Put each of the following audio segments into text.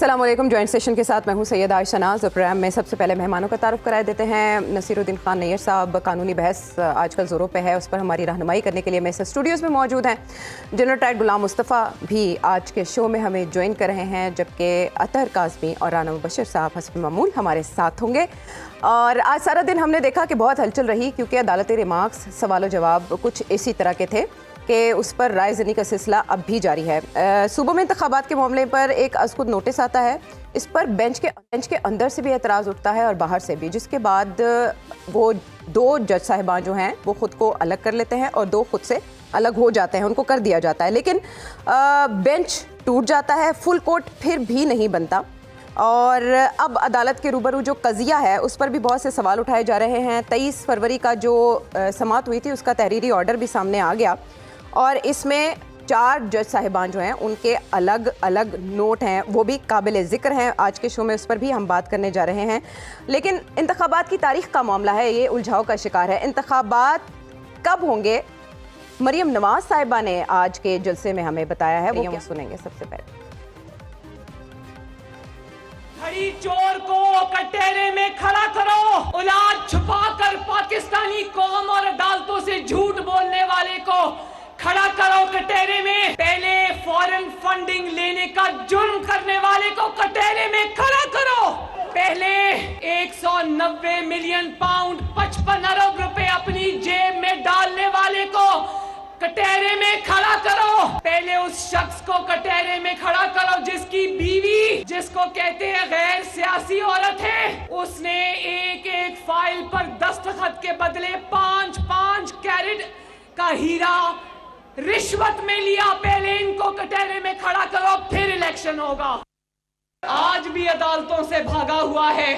अस्सलामुअलैकुम। Joint session के साथ मैं हूं सैयद आयशा नाज और प्रोग्राम में सबसे पहले मेहमानों का तारुफ कराए देते हैं। नसीरुद्दीन खान नैयर साहब, कानूनी बहस आजकल ज़ोरों पे है, उस पर हमारी रहनुमाई करने के लिए मेरे स्टूडियोज़ में मौजूद हैं। जनरल टाइड गुलाम मुस्तफ़ा भी आज के शो में हमें ज्वाइन कर रहे हैं, जबकि अतहर काज़मी और राना मुबशर साहब हस्ब मामूल हमारे साथ होंगे। और आज सारा दिन हमने देखा कि बहुत हलचल रही, क्योंकि अदालती रिमार्क्स, सवाल जवाब कुछ इसी तरह के थे कि उस पर राय ज़नी का सिलसिला अब भी जारी है। सूबों में इंतखाबात के मामले पर एक अज़खुद नोटिस आता है, इस पर बेंच के अंदर से भी एतराज़ उठता है और बाहर से भी, जिसके बाद वो दो जज साहिबान जो हैं वो ख़ुद को अलग कर लेते हैं और दो खुद से अलग हो जाते हैं, उनको कर दिया जाता है। लेकिन बेंच टूट जाता है, फुल कोर्ट फिर भी नहीं बनता। और अब अदालत के रूबरू जो कज़िया है उस पर भी बहुत से सवाल उठाए जा रहे हैं। 23 फरवरी का जो समाअत हुई थी उसका तहरीरी ऑर्डर भी सामने आ गया और इसमें 4 जज साहिबान जो हैं उनके अलग अलग नोट हैं, वो भी काबिल ज़िक्र हैं। आज के शो में उस पर भी हम बात करने जा रहे हैं। लेकिन इंतखाबात की तारीख का मामला है, ये उलझाव का शिकार है। इंतखाबात कब होंगे, मरियम नवाज साहिबा ने आज के जलसे में हमें बताया है, वो सुनेंगे। सबसे पहले खड़ी चोर को कटहरे में खड़ा करो, औलाद छुपाकर पाकिस्तानी कौम और अदालतों से झूठ बोलने वाले को खड़ा करो कटहरे में। पहले फॉरेन फंडिंग लेने का जुर्म करने वाले को कटहरे में खड़ा करो। पहले 190 मिलियन पाउंड 55 अरब रुपए अपनी जेब में डालने वाले को कटहरे में खड़ा करो। पहले उस शख्स को कटहरे में खड़ा करो जिसकी बीवी, जिसको कहते हैं गैर सियासी औरत है, उसने एक एक फाइल पर दस्तखत के बदले 5-5 कैरेट का हीरा रिश्वत में लिया। पहले इनको कटहरे में खड़ा करो, फिर इलेक्शन होगा। आज भी अदालतों से भागा हुआ है।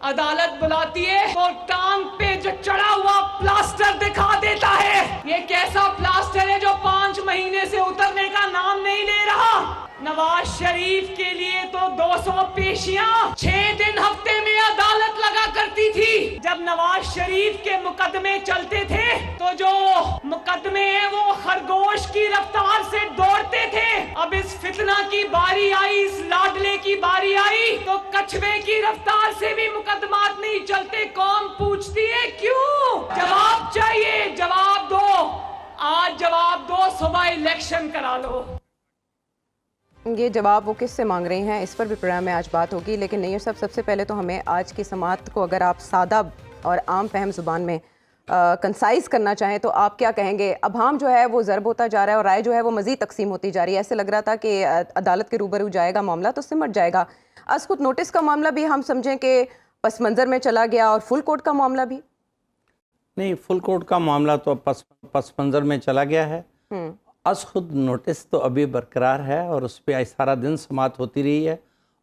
अदालत बुलाती है तो टांग पे जो चढ़ा हुआ प्लास्टर दिखा देता है। ये कैसा प्लास्टर है जो 5 महीने से उतरने का नाम नहीं ले रहा। नवाज शरीफ के लिए तो 200 पेशियां 6 दिन हफ्ते में अदालत लगा करती थी। जब नवाज शरीफ के मुकदमे चलते थे तो जो मुकदमे हैं वो खरगोश की रफ्तार से दौड़ते थे। अब इस फितना की बारी आई, इस लाडले की बारी आई तो कछुए की रफ्तार से भी मुकदमात नहीं चलते। कौम पूछती है क्यों? जवाब चाहिए, जवाब दो। आज जवाब दो, सुबह इलेक्शन करा लो। ये जवाब वो किससे मांग रही हैं, इस पर भी प्रोग्राम में आज बात होगी। लेकिन नैयर साहब, सबसे पहले तो हमें आज की समाअत को अगर आप सादा और आम फहम ज़ुबान में कंसाइज करना चाहें तो आप क्या कहेंगे? अभाम जो है वो ज़र्ब होता जा रहा है और राय जो है वो मज़ीद तकसीम होती जा रही है। ऐसे लग रहा था कि अदालत के रूबरू जाएगा मामला तो सिमट जाएगा। अज़खुद नोटिस का मामला भी हम समझें कि पस मंज़र में चला गया और फुल कोर्ट का मामला भी नहीं। फुल कोर्ट का मामला तो पस मंज़र में चला गया है। अज़खुद नोटिस तो अभी बरकरार है और उस पर सारा दिन समाअत होती रही है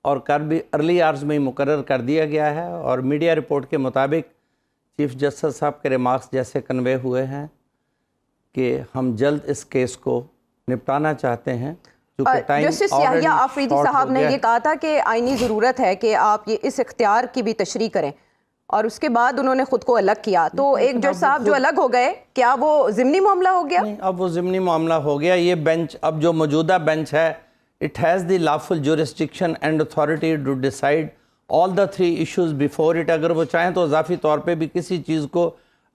और कर भी अर्ली आवर्स में ही मुकर्रर कर दिया गया है। और मीडिया रिपोर्ट के मुताबिक चीफ जस्टिस साहब के रिमार्क्स जैसे कन्वे हुए हैं कि हम जल्द इस केस को निपटाना चाहते हैं। जस्टिस याहिया आफरीदी साहब ने ये कहा था कि आईनी ज़रूरत है कि आप ये इस इख्तियार की भी तशरीह करें और उसके बाद उन्होंने खुद को अलग किया। तो एक जज साहब जो अलग हो गए, क्या वो ज़िमनी मामला हो गया? नहीं, अब वो ज़िमनी मामला हो गया। ये बेंच, अब जो मौजूदा बेंच है, it has the lawful jurisdiction and authority to decide all the 3 issues before it. अगर वो चाहें तो इजाफी तौर पे भी किसी चीज़ को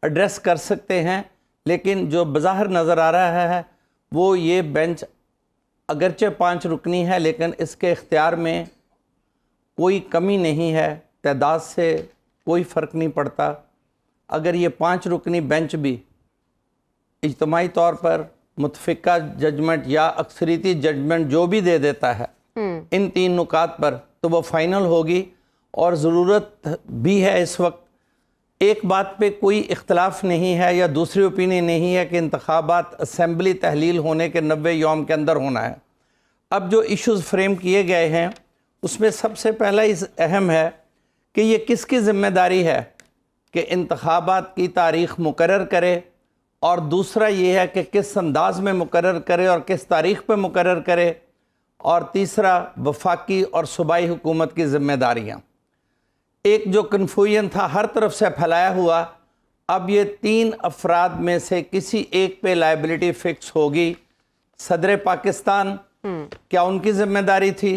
एड्रेस कर सकते हैं। लेकिन जो बज़ाहिर नज़र आ रहा है वो ये बेंच अगरचे 5 रुकनी है, लेकिन इसके इख्तियार में कोई कमी नहीं है, तादाद से कोई फ़र्क नहीं पड़ता। अगर ये 5 रुकनी बेंच भी इज्तिमाई तौर पर मुतफ़िका जजमेंट या अक्सरीती जजमेंट जो भी दे देता है इन 3 नुकात पर, तो वो फ़ाइनल होगी। और ज़रूरत भी है इस वक्त। एक बात पे कोई इख्तलाफ नहीं है या दूसरी ओपिनियन नहीं है कि इंतखाबात असम्बली तहलील होने के 90 यौम के अंदर होना है। अब जो इश्यूज़ फ्रेम किए गए हैं उसमें सबसे पहला इस अहम है कि ये किसकी ज़िम्मेदारी है कि इंतखाबात की तारीख़ मुकर्रर करे, और दूसरा ये है कि किस अंदाज में मुकर्रर करे और किस तारीख़ पर मुकर्रर करे, और तीसरा वफाकी और सूबाई हुकूमत की ज़िम्मेदारियाँ। एक जो कन्फ्यूजन था हर तरफ से फैलाया हुआ, अब ये 3 अफराद में से किसी एक पे लायबिलिटी फिक्स होगी। सदर पाकिस्तान, क्या उनकी ज़िम्मेदारी थी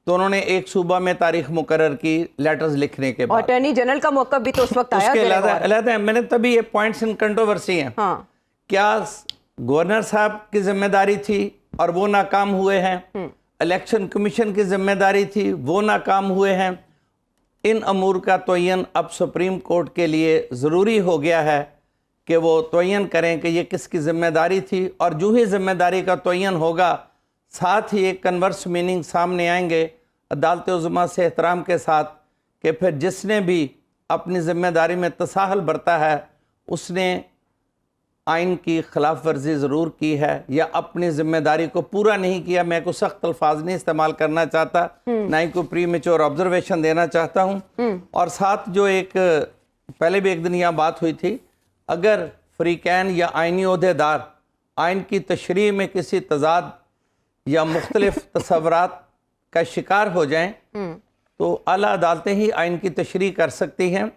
तो उन्होंने एक सूबा में तारीख मुकर्रर की लेटर्स लिखने के बाद। अटॉर्नी जनरल का मौक़िफ़ भी तो उस वक्त आया। उसके अलग मैंने तभी ये पॉइंट्स इन कंट्रोवर्सी हैं। हाँ। क्या गवर्नर साहब की जिम्मेदारी थी और वो नाकाम हुए हैं? इलेक्शन कमीशन की जिम्मेदारी थी, वो नाकाम हुए हैं। इन अमूर का तयन अब सुप्रीम कोर्ट के लिए ज़रूरी हो गया है कि वो तयन करें कि ये किसकी जिम्मेदारी थी, और जो ही जिम्मेदारी का तयन होगा साथ ही एक कन्वर्स मीनिंग सामने आएंगे अदालत उज़्मा से एहतराम के साथ कि फिर जिसने भी अपनी ज़िम्मेदारी में तसाहल बरता है उसने आइन की खिलाफ वर्जी ज़रूर की है या अपनी ज़िम्मेदारी को पूरा नहीं किया। मैं कोई सख्त अल्फाज नहीं इस्तेमाल करना चाहता, ना ही कोई प्री मेच्योर ऑब्जर्वेशन देना चाहता हूँ। और साथ जो एक पहले भी एक दिन यहाँ बात हुई थी, अगर फ़रीक़ैन या आइनी ओहदेदार आइन की तशरीह में किसी तज़ाद या मुख्तलिफ तसव्वुरात का शिकार हो जाएं तो आला अदालतें ही आइन की तशरीह कर सकती हैं।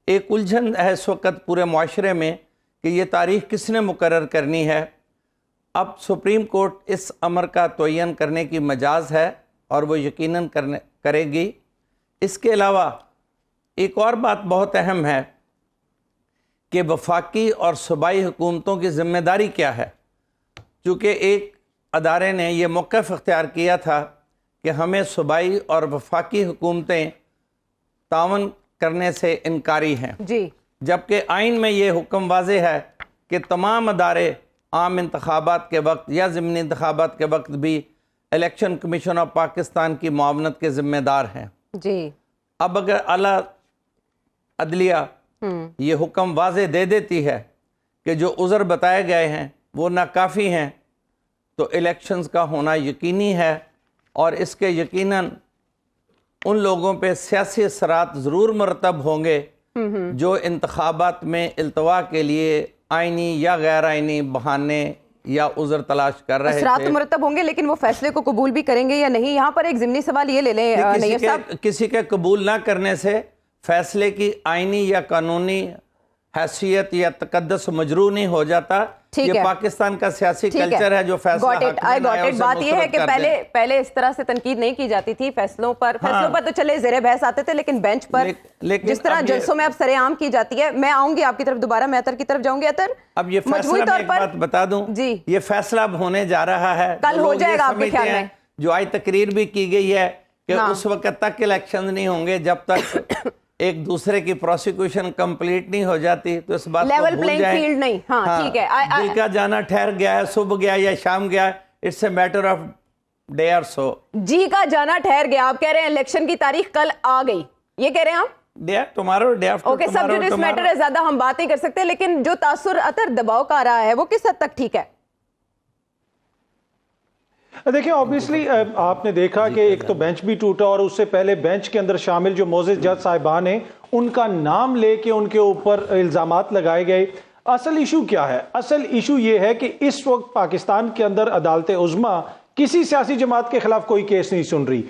एक उलझन है इस वक्त पूरे मुआशरे में कि ये तारीख किसने मुकर्रर करनी है। अब सुप्रीम कोर्ट इस अमर का तयन करने की मजाज है और वो यकीनन करेगी। इसके अलावा एक और बात बहुत अहम है कि वफाकी और सूबाई हुकूमतों की ज़िम्मेदारी क्या है। चूँकि एक अदारे ने यह मौक़िफ़ इख्तियार किया था कि हमें सूबाई और वफाकी हुकूमतें तावन करने से इनकारी हैं जी, जबकि आइन में ये हुक्म वाज़े है कि तमाम अदारे आम इंतखाबात के वक्त या ज़िमनी इंतखाबात के वक्त भी इलेक्शन कमीशन ऑफ पाकिस्तान की मुआवनत के ज़िम्मेदार हैं जी। अब अगर आला अदलिया ये हुक्म वाज़े दे देती है कि जो उज़र बताए गए हैं वो नाकाफ़ी हैं तो इलेक्शंस का होना यकीनी है, और इसके यकीनन उन लोगों पे सियासी असरात ज़रूर मरतब होंगे जो इंतखाबात में इल्तवा के लिए आइनी या गैर आइनी बहाने या उज़र तलाश कर रहे असरात थे। तो मरतब होंगे, लेकिन वो फैसले को कबूल भी करेंगे या नहीं। यहाँ पर एक ज़िमनी सवाल ये ले लें नैयर साहब। किसी के कबूल ना करने से फैसले की आइनी या कानूनी हैसियत या तकद्दस मजरू नहीं हो जाता। ये पाकिस्तान का सियासी कल्चर है जो फैसला बात ये है कि पहले इस तरह से तनकीद नहीं की जाती थी फैसलों पर। फैसलों पर तो चले ज़ेरे बहस आते थे, लेकिन बेंच पर जिस तरह जलसों में अब सरेआम की जाती है। मैं आऊंगी आपकी तरफ दोबारा, मैं अतर की तरफ जाऊंगी। अतर, अब ये फैसला मैं एक बात बता दूं जी, ये फैसला अब होने जा रहा है, कल हो जाएगा आपके ख्याल में? जो आज तकरीर भी की गई है कि उस वक्त तक इलेक्शन नहीं होंगे जब तक एक दूसरे की प्रोसिक्यूशन कंप्लीट नहीं हो जाती। तो इस बात लेवल प्लेइंग फील्ड नहीं। हाँ, ठीक है। जी का जाना ठहर गया है, सुबह गया या शाम गया, it's a matter of day और सो। जी का जाना ठहर गया, आप कह रहे हैं इलेक्शन की तारीख कल आ गई, ये कह रहे हैं आप? Day tomorrow, day after okay, subject matter है, ज्यादा हम बात नहीं कर सकते, लेकिन जो तासुर अतर दबाव का आ रहा है वो किस हद तक ठीक है? देखिए, ऑब्वियसली आपने देखा कि एक तो बेंच भी टूटा और उससे पहले बेंच के अंदर शामिल जो मोज़ेज़ जज साहिबान हैं उनका नाम लेके उनके ऊपर इल्ज़ामात लगाए गए। असल इशू क्या है? असल इशू ये है कि इस वक्त पाकिस्तान के अंदर अदालत उज़्मा किसी सियासी जमात के खिलाफ कोई केस नहीं सुन रही।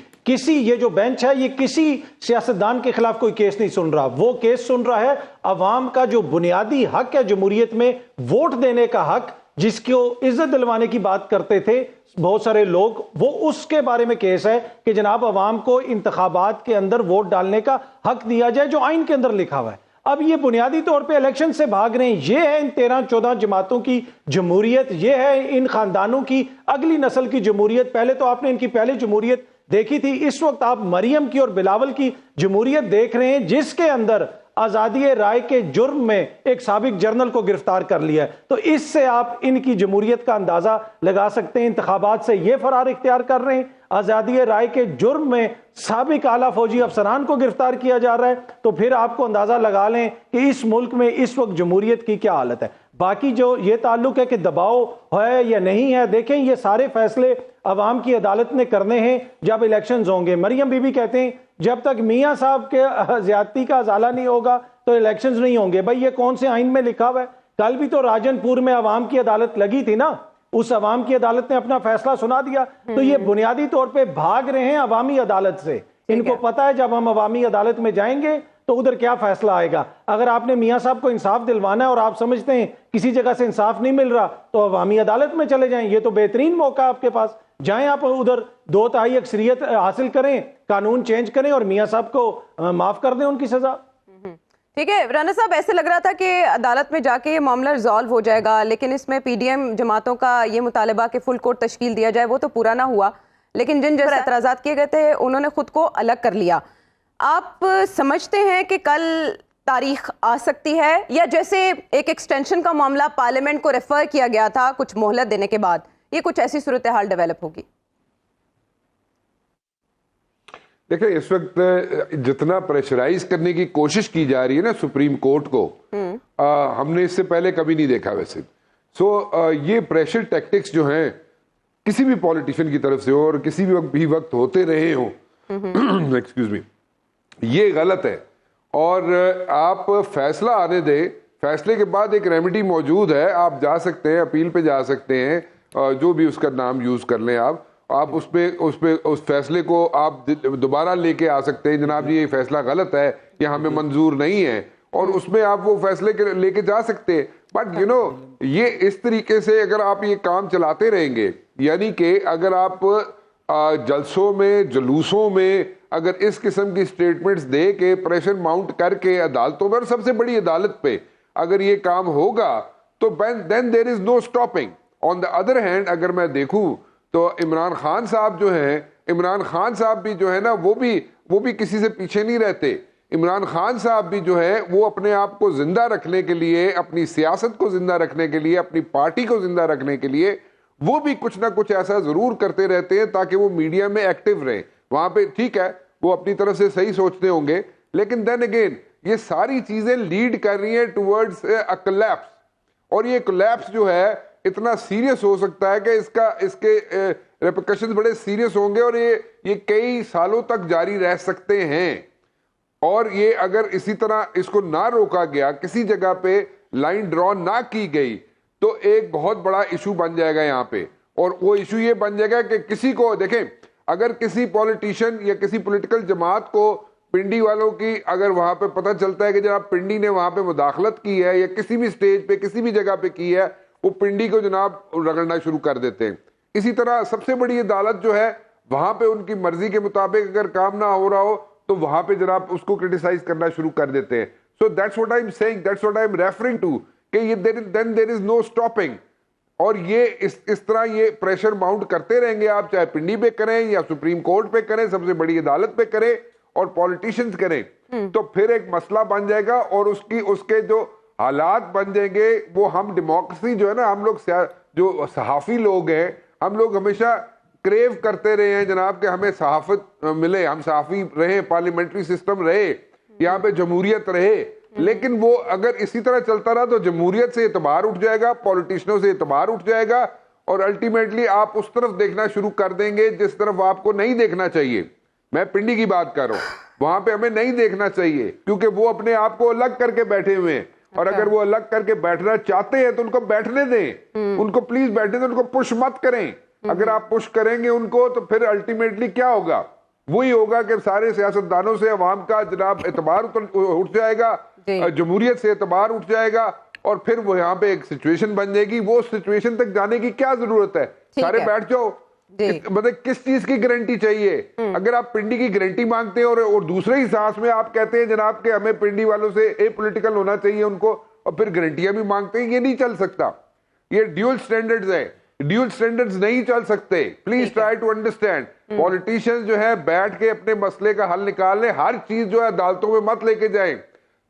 ये जो बेंच है ये किसी सियासतदान के खिलाफ कोई केस नहीं सुन रहा। वो केस सुन रहा है अवाम का जो बुनियादी हक है जमहूरियत में, वोट देने का हक, जिसको इज्जत दिलवाने की बात करते थे बहुत सारे लोग, वो उसके बारे में केस है कि जनाब अवाम को इंतखाबात के अंदर वोट डालने का हक दिया जाए जो आइन के अंदर लिखा हुआ है। अब ये बुनियादी तौर पे इलेक्शन से भाग रहे हैं। ये है इन 13-14 जमातों की जमहूरियत, ये है इन खानदानों की अगली नस्ल की जमहूरियत। पहले तो आपने इनकी पहली जमहूरियत देखी थी, इस वक्त आप मरियम की और बिलावल की जमहूरियत देख रहे हैं जिसके अंदर आजादी राय के जुर्म में एक साबिक जर्नल को गिरफ्तार कर लिया है। तो इससे आप इनकी जमहूरियत का अंदाजा लगा सकते हैं। इंतखाबात से ये फरार इख्तियार कर रहे हैं, आजादी राय के जुर्म में साबिक आला फौजी अफसरान को गिरफ्तार किया जा रहा है, तो फिर आपको अंदाजा लगा लें कि इस मुल्क में इस वक्त जमहूरियत की क्या हालत है। बाकी जो ये ताल्लुक है कि दबाव है या नहीं है, देखें ये सारे फैसले अवाम की अदालत ने करने हैं जब इलेक्शंस होंगे। मरियम बीबी कहते हैं जब तक मियां साहब के ज्यादती का अजाला नहीं होगा तो इलेक्शंस नहीं होंगे। भाई ये कौन से आइन में लिखा हुआ है? कल भी तो राजनपुर में अवाम की अदालत लगी थी ना, उस अवाम की अदालत ने अपना फैसला सुना दिया। तो ये बुनियादी तौर पे भाग रहे हैं अवामी अदालत से। इनको पता है जब हम अवामी अदालत में जाएंगे तो उधर क्या फैसला आएगा। अगर आपने मियां साहब को इंसाफ दिलवाना है और आप समझते हैं किसी जगह से इंसाफ नहीं मिल रहा तो अवामी अदालत में चले जाएं। ये तो बेहतरीन मौका आपके पास जाएं आप उधर 2/3 अक्सरियत हासिल करें, कानून चेंज करें और मियां साहब को माफ कर दें उनकी सजा। ठीक है राना साहब, ऐसे लग रहा था कि अदालत में जाके ये मामला रिजॉल्व हो जाएगा, लेकिन इसमें पीडीएम जमातों का ये मुतालबा कि फुल कोर्ट तश्कील दिया जाए वो तो पूरा ना हुआ, लेकिन जिन जैसे एतराज़ात किए गए थे उन्होंने खुद को अलग कर लिया। आप समझते हैं कि कल तारीख आ सकती है, या जैसे एक एक्सटेंशन का मामला पार्लियामेंट को रेफर किया गया था कुछ मोहलत देने के बाद, ये कुछ ऐसी सूरत हाल डेवलप होगी? देखिए, इस वक्त जितना प्रेशराइज करने की कोशिश की जा रही है ना सुप्रीम कोर्ट को, हमने इससे पहले कभी नहीं देखा वैसे। ये प्रेशर टैक्टिक्स जो हैं किसी भी पॉलिटिशियन की तरफ से हो और किसी भी वक्त होते रहे हो, एक्सक्यूज मी, ये गलत है। और आप फैसला आने दें, फैसले के बाद एक रेमेडी मौजूद है, आप जा सकते हैं, अपील पे जा सकते हैं, जो भी उसका नाम यूज कर लें आप उस फैसले को आप दोबारा लेके आ सकते हैं, जनाब जी ये फैसला गलत है, ये हमें मंजूर नहीं है, और उसमें आप वो फैसले लेके जा सकते हैं। बट यू नो, ये इस तरीके से अगर आप ये काम चलाते रहेंगे, यानी कि अगर आप जलसों में, जुलूसों में अगर इस किस्म की स्टेटमेंट्स दे के प्रेशर माउंट करके अदालतों में और सबसे बड़ी अदालत पे अगर ये काम होगा तो then there is no stopping. On the other hand अगर मैं देखूं तो इमरान खान साहब जो हैं, इमरान खान साहब भी जो है ना, वो भी किसी से पीछे नहीं रहते। इमरान खान साहब भी जो है वो अपने आप को जिंदा रखने के लिए, अपनी सियासत को जिंदा रखने के लिए, अपनी पार्टी को जिंदा रखने के लिए वो भी कुछ ना कुछ ऐसा जरूर करते रहते हैं ताकि वो मीडिया में एक्टिव रहे। वहां पे ठीक है, वो अपनी तरफ से सही सोचते होंगे, लेकिन देन अगेन ये सारी चीजें लीड कर रही हैं टुवर्ड्स अ कोलैप्स, और ये कोलैप्स जो है इतना सीरियस हो सकता है कि इसके रेपरकशंस बड़े सीरियस होंगे और ये कई सालों तक जारी रह सकते हैं। और ये अगर इसी तरह इसको ना रोका गया, किसी जगह पे लाइन ड्रॉ ना की गई, तो एक बहुत बड़ा इशू बन जाएगा यहाँ पे। और वो इशू ये बन जाएगा कि किसी को, देखें, अगर किसी पॉलिटिशियन या किसी पॉलिटिकल जमात को पिंडी वालों की अगर वहां पे पता चलता है कि जनाब पिंडी ने वहां पे मुदाखलत की है या किसी भी स्टेज पे किसी भी जगह पे की है, वो पिंडी को जनाब रगड़ना शुरू कर देते हैं। इसी तरह सबसे बड़ी अदालत जो है वहां पे उनकी मर्जी के मुताबिक अगर काम ना हो रहा हो तो वहां पे जनाब उसको क्रिटिसाइज करना शुरू कर देते हैं। So that's what I am saying, that's what I am referring to, कि ये then there is no stopping. और ये इस तरह ये प्रेशर माउंट करते रहेंगे आप, चाहे पिंडी पे करें या सुप्रीम कोर्ट पे करें, सबसे बड़ी अदालत पे करें और पॉलिटिशियंस करें, तो फिर एक मसला बन जाएगा और उसके जो हालात बन जाएंगे वो, हम डेमोक्रेसी जो है ना, हम लोग जो सहाफी लोग हैं, हम लोग हमेशा क्रेव करते रहे हैं जनाब कि हमें सहाफत मिले, हम सहाफी रहे, पार्लियामेंट्री सिस्टम रहे, यहाँ पे जमहूरियत रहे। लेकिन वो अगर इसी तरह चलता रहा तो जमहूरियत से एतबार उठ जाएगा, पॉलिटिशियनों से एतबार उठ जाएगा, और अल्टीमेटली आप उस तरफ देखना शुरू कर देंगे जिस तरफ आपको नहीं देखना चाहिए। मैं पिंडी की बात कर रहा हूँ, वहां पे हमें नहीं देखना चाहिए क्योंकि वो अपने आप को अलग करके बैठे हुए हैं। और अगर वो अलग करके बैठना चाहते हैं तो उनको बैठने दें, उनको प्लीज बैठने दें, उनको पुश मत करें। अगर आप पुश करेंगे उनको तो फिर अल्टीमेटली क्या होगा, वही होगा कि सारे सियासतदानों से अवाम का जनाब एतबार उठ जाएगा, जमहूरियत से एतबार उठ जाएगा, और फिर वो यहाँ पे एक सिचुएशन बन जाएगी। वो सिचुएशन तक जाने की क्या जरूरत है, सारे बैठ जाओ। मतलब किस चीज की गारंटी चाहिए? अगर आप पिंडी की गारंटी मांगते हैं और दूसरे ही सांस में आप कहते हैं जनाब के हमें पिंडी वालों से एपॉलिटिकल होना चाहिए उनको, और फिर गारंटियां भी मांगते हैं, ये नहीं चल सकता। ये ड्यूअल स्टैंडर्ड्स है, ड्यूअल स्टैंडर्ड्स नहीं चल सकते। Please try to understand. Politicians जो है बैठ के अपने मसले का हल निकाल ले, हर चीज जो है अदालतों में मत लेके जाएं।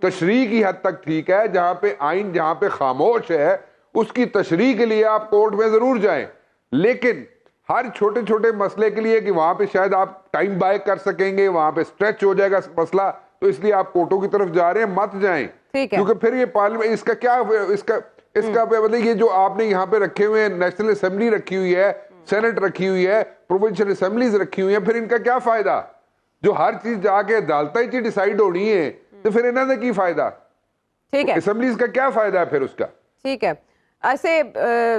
तशरीह की हद तक ठीक है, जहां पे आइन जहां पे खामोश है उसकी तशरीह के लिए आप कोर्ट में जरूर जाएं, लेकिन हर छोटे छोटे मसले के लिए कि वहां पे शायद आप टाइम बाय कर सकेंगे, वहां पे स्ट्रेच हो जाएगा मसला, तो इसलिए आप कोर्टों की तरफ जा रहे हैं, मत जाएं। क्योंकि फिर ये पार्लियामेंट इसका क्या इसका मतलब ये जो आपने यहाँ पे रखे हुए हैं, नेशनल असेंबली रखी हुई है, सेनेट रखी हुई है, प्रोविंशियल असेंबलीज रखी हुई है, फिर इनका क्या फायदा? जो हर चीज जाके अदालत ही डिसाइड होनी है, तो फिर इन्होंने की फायदा? ठीक है, असेंबलीज का क्या फायदा है फिर उसका? ठीक है, ऐसे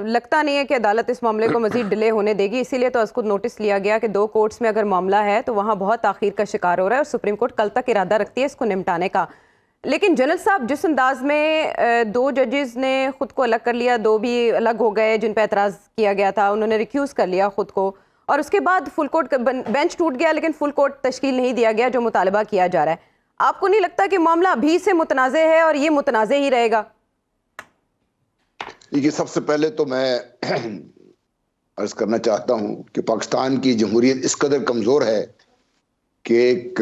लगता नहीं है कि अदालत इस मामले को मजीद डिले होने देगी, इसीलिए तो उसको नोटिस लिया गया कि 2 कोर्ट्स में अगर मामला है तो वहाँ बहुत ताखीर का शिकार हो रहा है, और सुप्रीम कोर्ट कल तक इरादा रखती है इसको निपटाने का। लेकिन जनरल साहब, जिस अंदाज में 2 जजेस ने खुद को अलग कर लिया, 2 भी अलग हो गए जिन पर एतराज़ किया गया था, उन्होंने रिक्यूज़ कर लिया खुद को, और उसके बाद फुल कोर्ट बेंच टूट गया, लेकिन फुल कोर्ट तश्कील नहीं दिया गया जो मुतालबा किया जा रहा है। आपको नहीं लगता कि मामला अभी से मुतनाज़े है और ये मुतनाज़े ही रहेगा? देखिए, सबसे पहले तो मैं अर्ज करना चाहता हूं कि पाकिस्तान की जमहूरियत इस कदर कमजोर है कि एक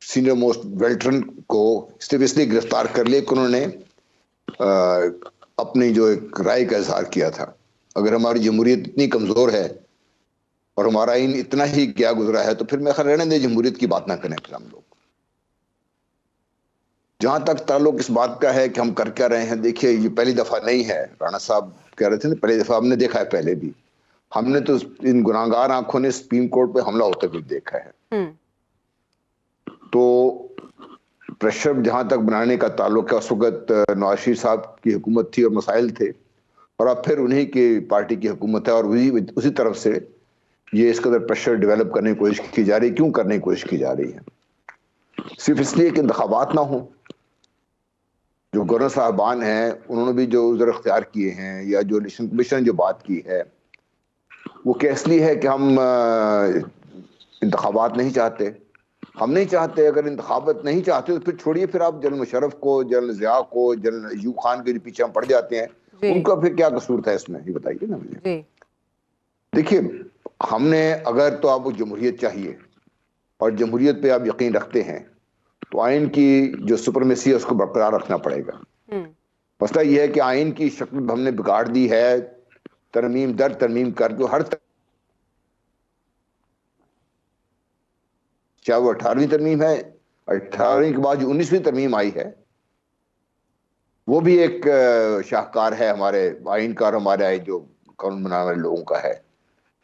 सीनियर मोस्ट वेटरन को सिर्फ इसलिए गिरफ्तार कर लिया कि उन्होंने अपनी जो एक राय का इजहार किया था। अगर हमारी जमहूरियत इतनी कमजोर है और हमारा आइन इतना ही क्या गुजरा है, तो फिर मैं ख्याल रहने दे, जमहूरियत की बात ना करें फिर हम लोग। जहां तक ताल्लुक इस बात का है कि हम कर क्या रहे हैं, देखिए ये पहली दफा नहीं है। राणा साहब कह रहे थे ना, पहली दफा हमने देखा है, पहले भी हमने तो इन गुनाहगार आंखों ने सुप्रीम कोर्ट पे हमला होते हुए देखा है। तो प्रेशर जहां तक बनाने का ताल्लुक है, उस वक्त नवाज शरीफ साहब की हुकूमत थी और मसाइल थे, और अब फिर उन्हीं की पार्टी की हुकूमत है और उसी तरफ से ये इस कदर प्रेशर डेवलप करने की कोशिश की जा रही है। क्यों करने की कोशिश की जा रही है? सिर्फ इसलिए कि इंतखाबात ना हो। जो गवर्नर साहबान हैं उन्होंने भी जो उज़र इख्तियार किए हैं, या जो इलेक्शन कमीशन ने जो बात की है, वो क्या इसलिए है कि हम इंतखाबात नहीं चाहते? हम नहीं चाहते। अगर इंतखाबात नहीं चाहते तो फिर छोड़िए, फिर आप जनरल मुशर्रफ को, जनरल ज़िया को, जनरल अयूब खान के पीछे हम पड़ जाते हैं, उनका फिर क्या कसूर था इसमें, ये बताइए ना मुझे। देखिए, हमने अगर तो आपको जमहूरियत चाहिए और जमहूरियत पे आप यकीन रखते हैं, तो आइन की जो सुपरमेसी है उसको बरकरार रखना पड़ेगा। मसला यह है कि आइन की शक्ल हमने बिगाड़ दी है, तरमीम दर तरमीम करके। हर चाहे वो 18वीं तरमीम है, 18वीं के बाद जो 19वीं तरमीम आई है, वो भी एक शाहकार है हमारे आइन का और हमारे आइन जो कानून बनाने वाले लोगों का है।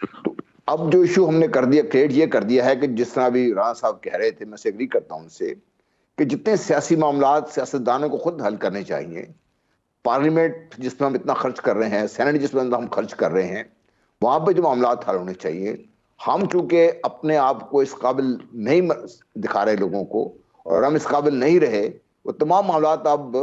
तो अब जो इशू हमने कर दिया, क्रिएट ये कर दिया है कि जिस तरह अभी राणा साहब कह रहे थे, मैं से एग्री करता हूं उनसे, कि जितने सियासी मामलात सियासतदानों को खुद हल करने चाहिए। पार्लियामेंट जिसमें हम इतना खर्च कर रहे हैं, सेनेट जिसमें हम खर्च कर रहे हैं, वहां पे जो मामलात हल होने चाहिए। हम चूंकि अपने आप को इस काबिल नहीं दिखा रहे लोगों को, और हम इस काबिल नहीं रहे, वो तमाम मामलात अब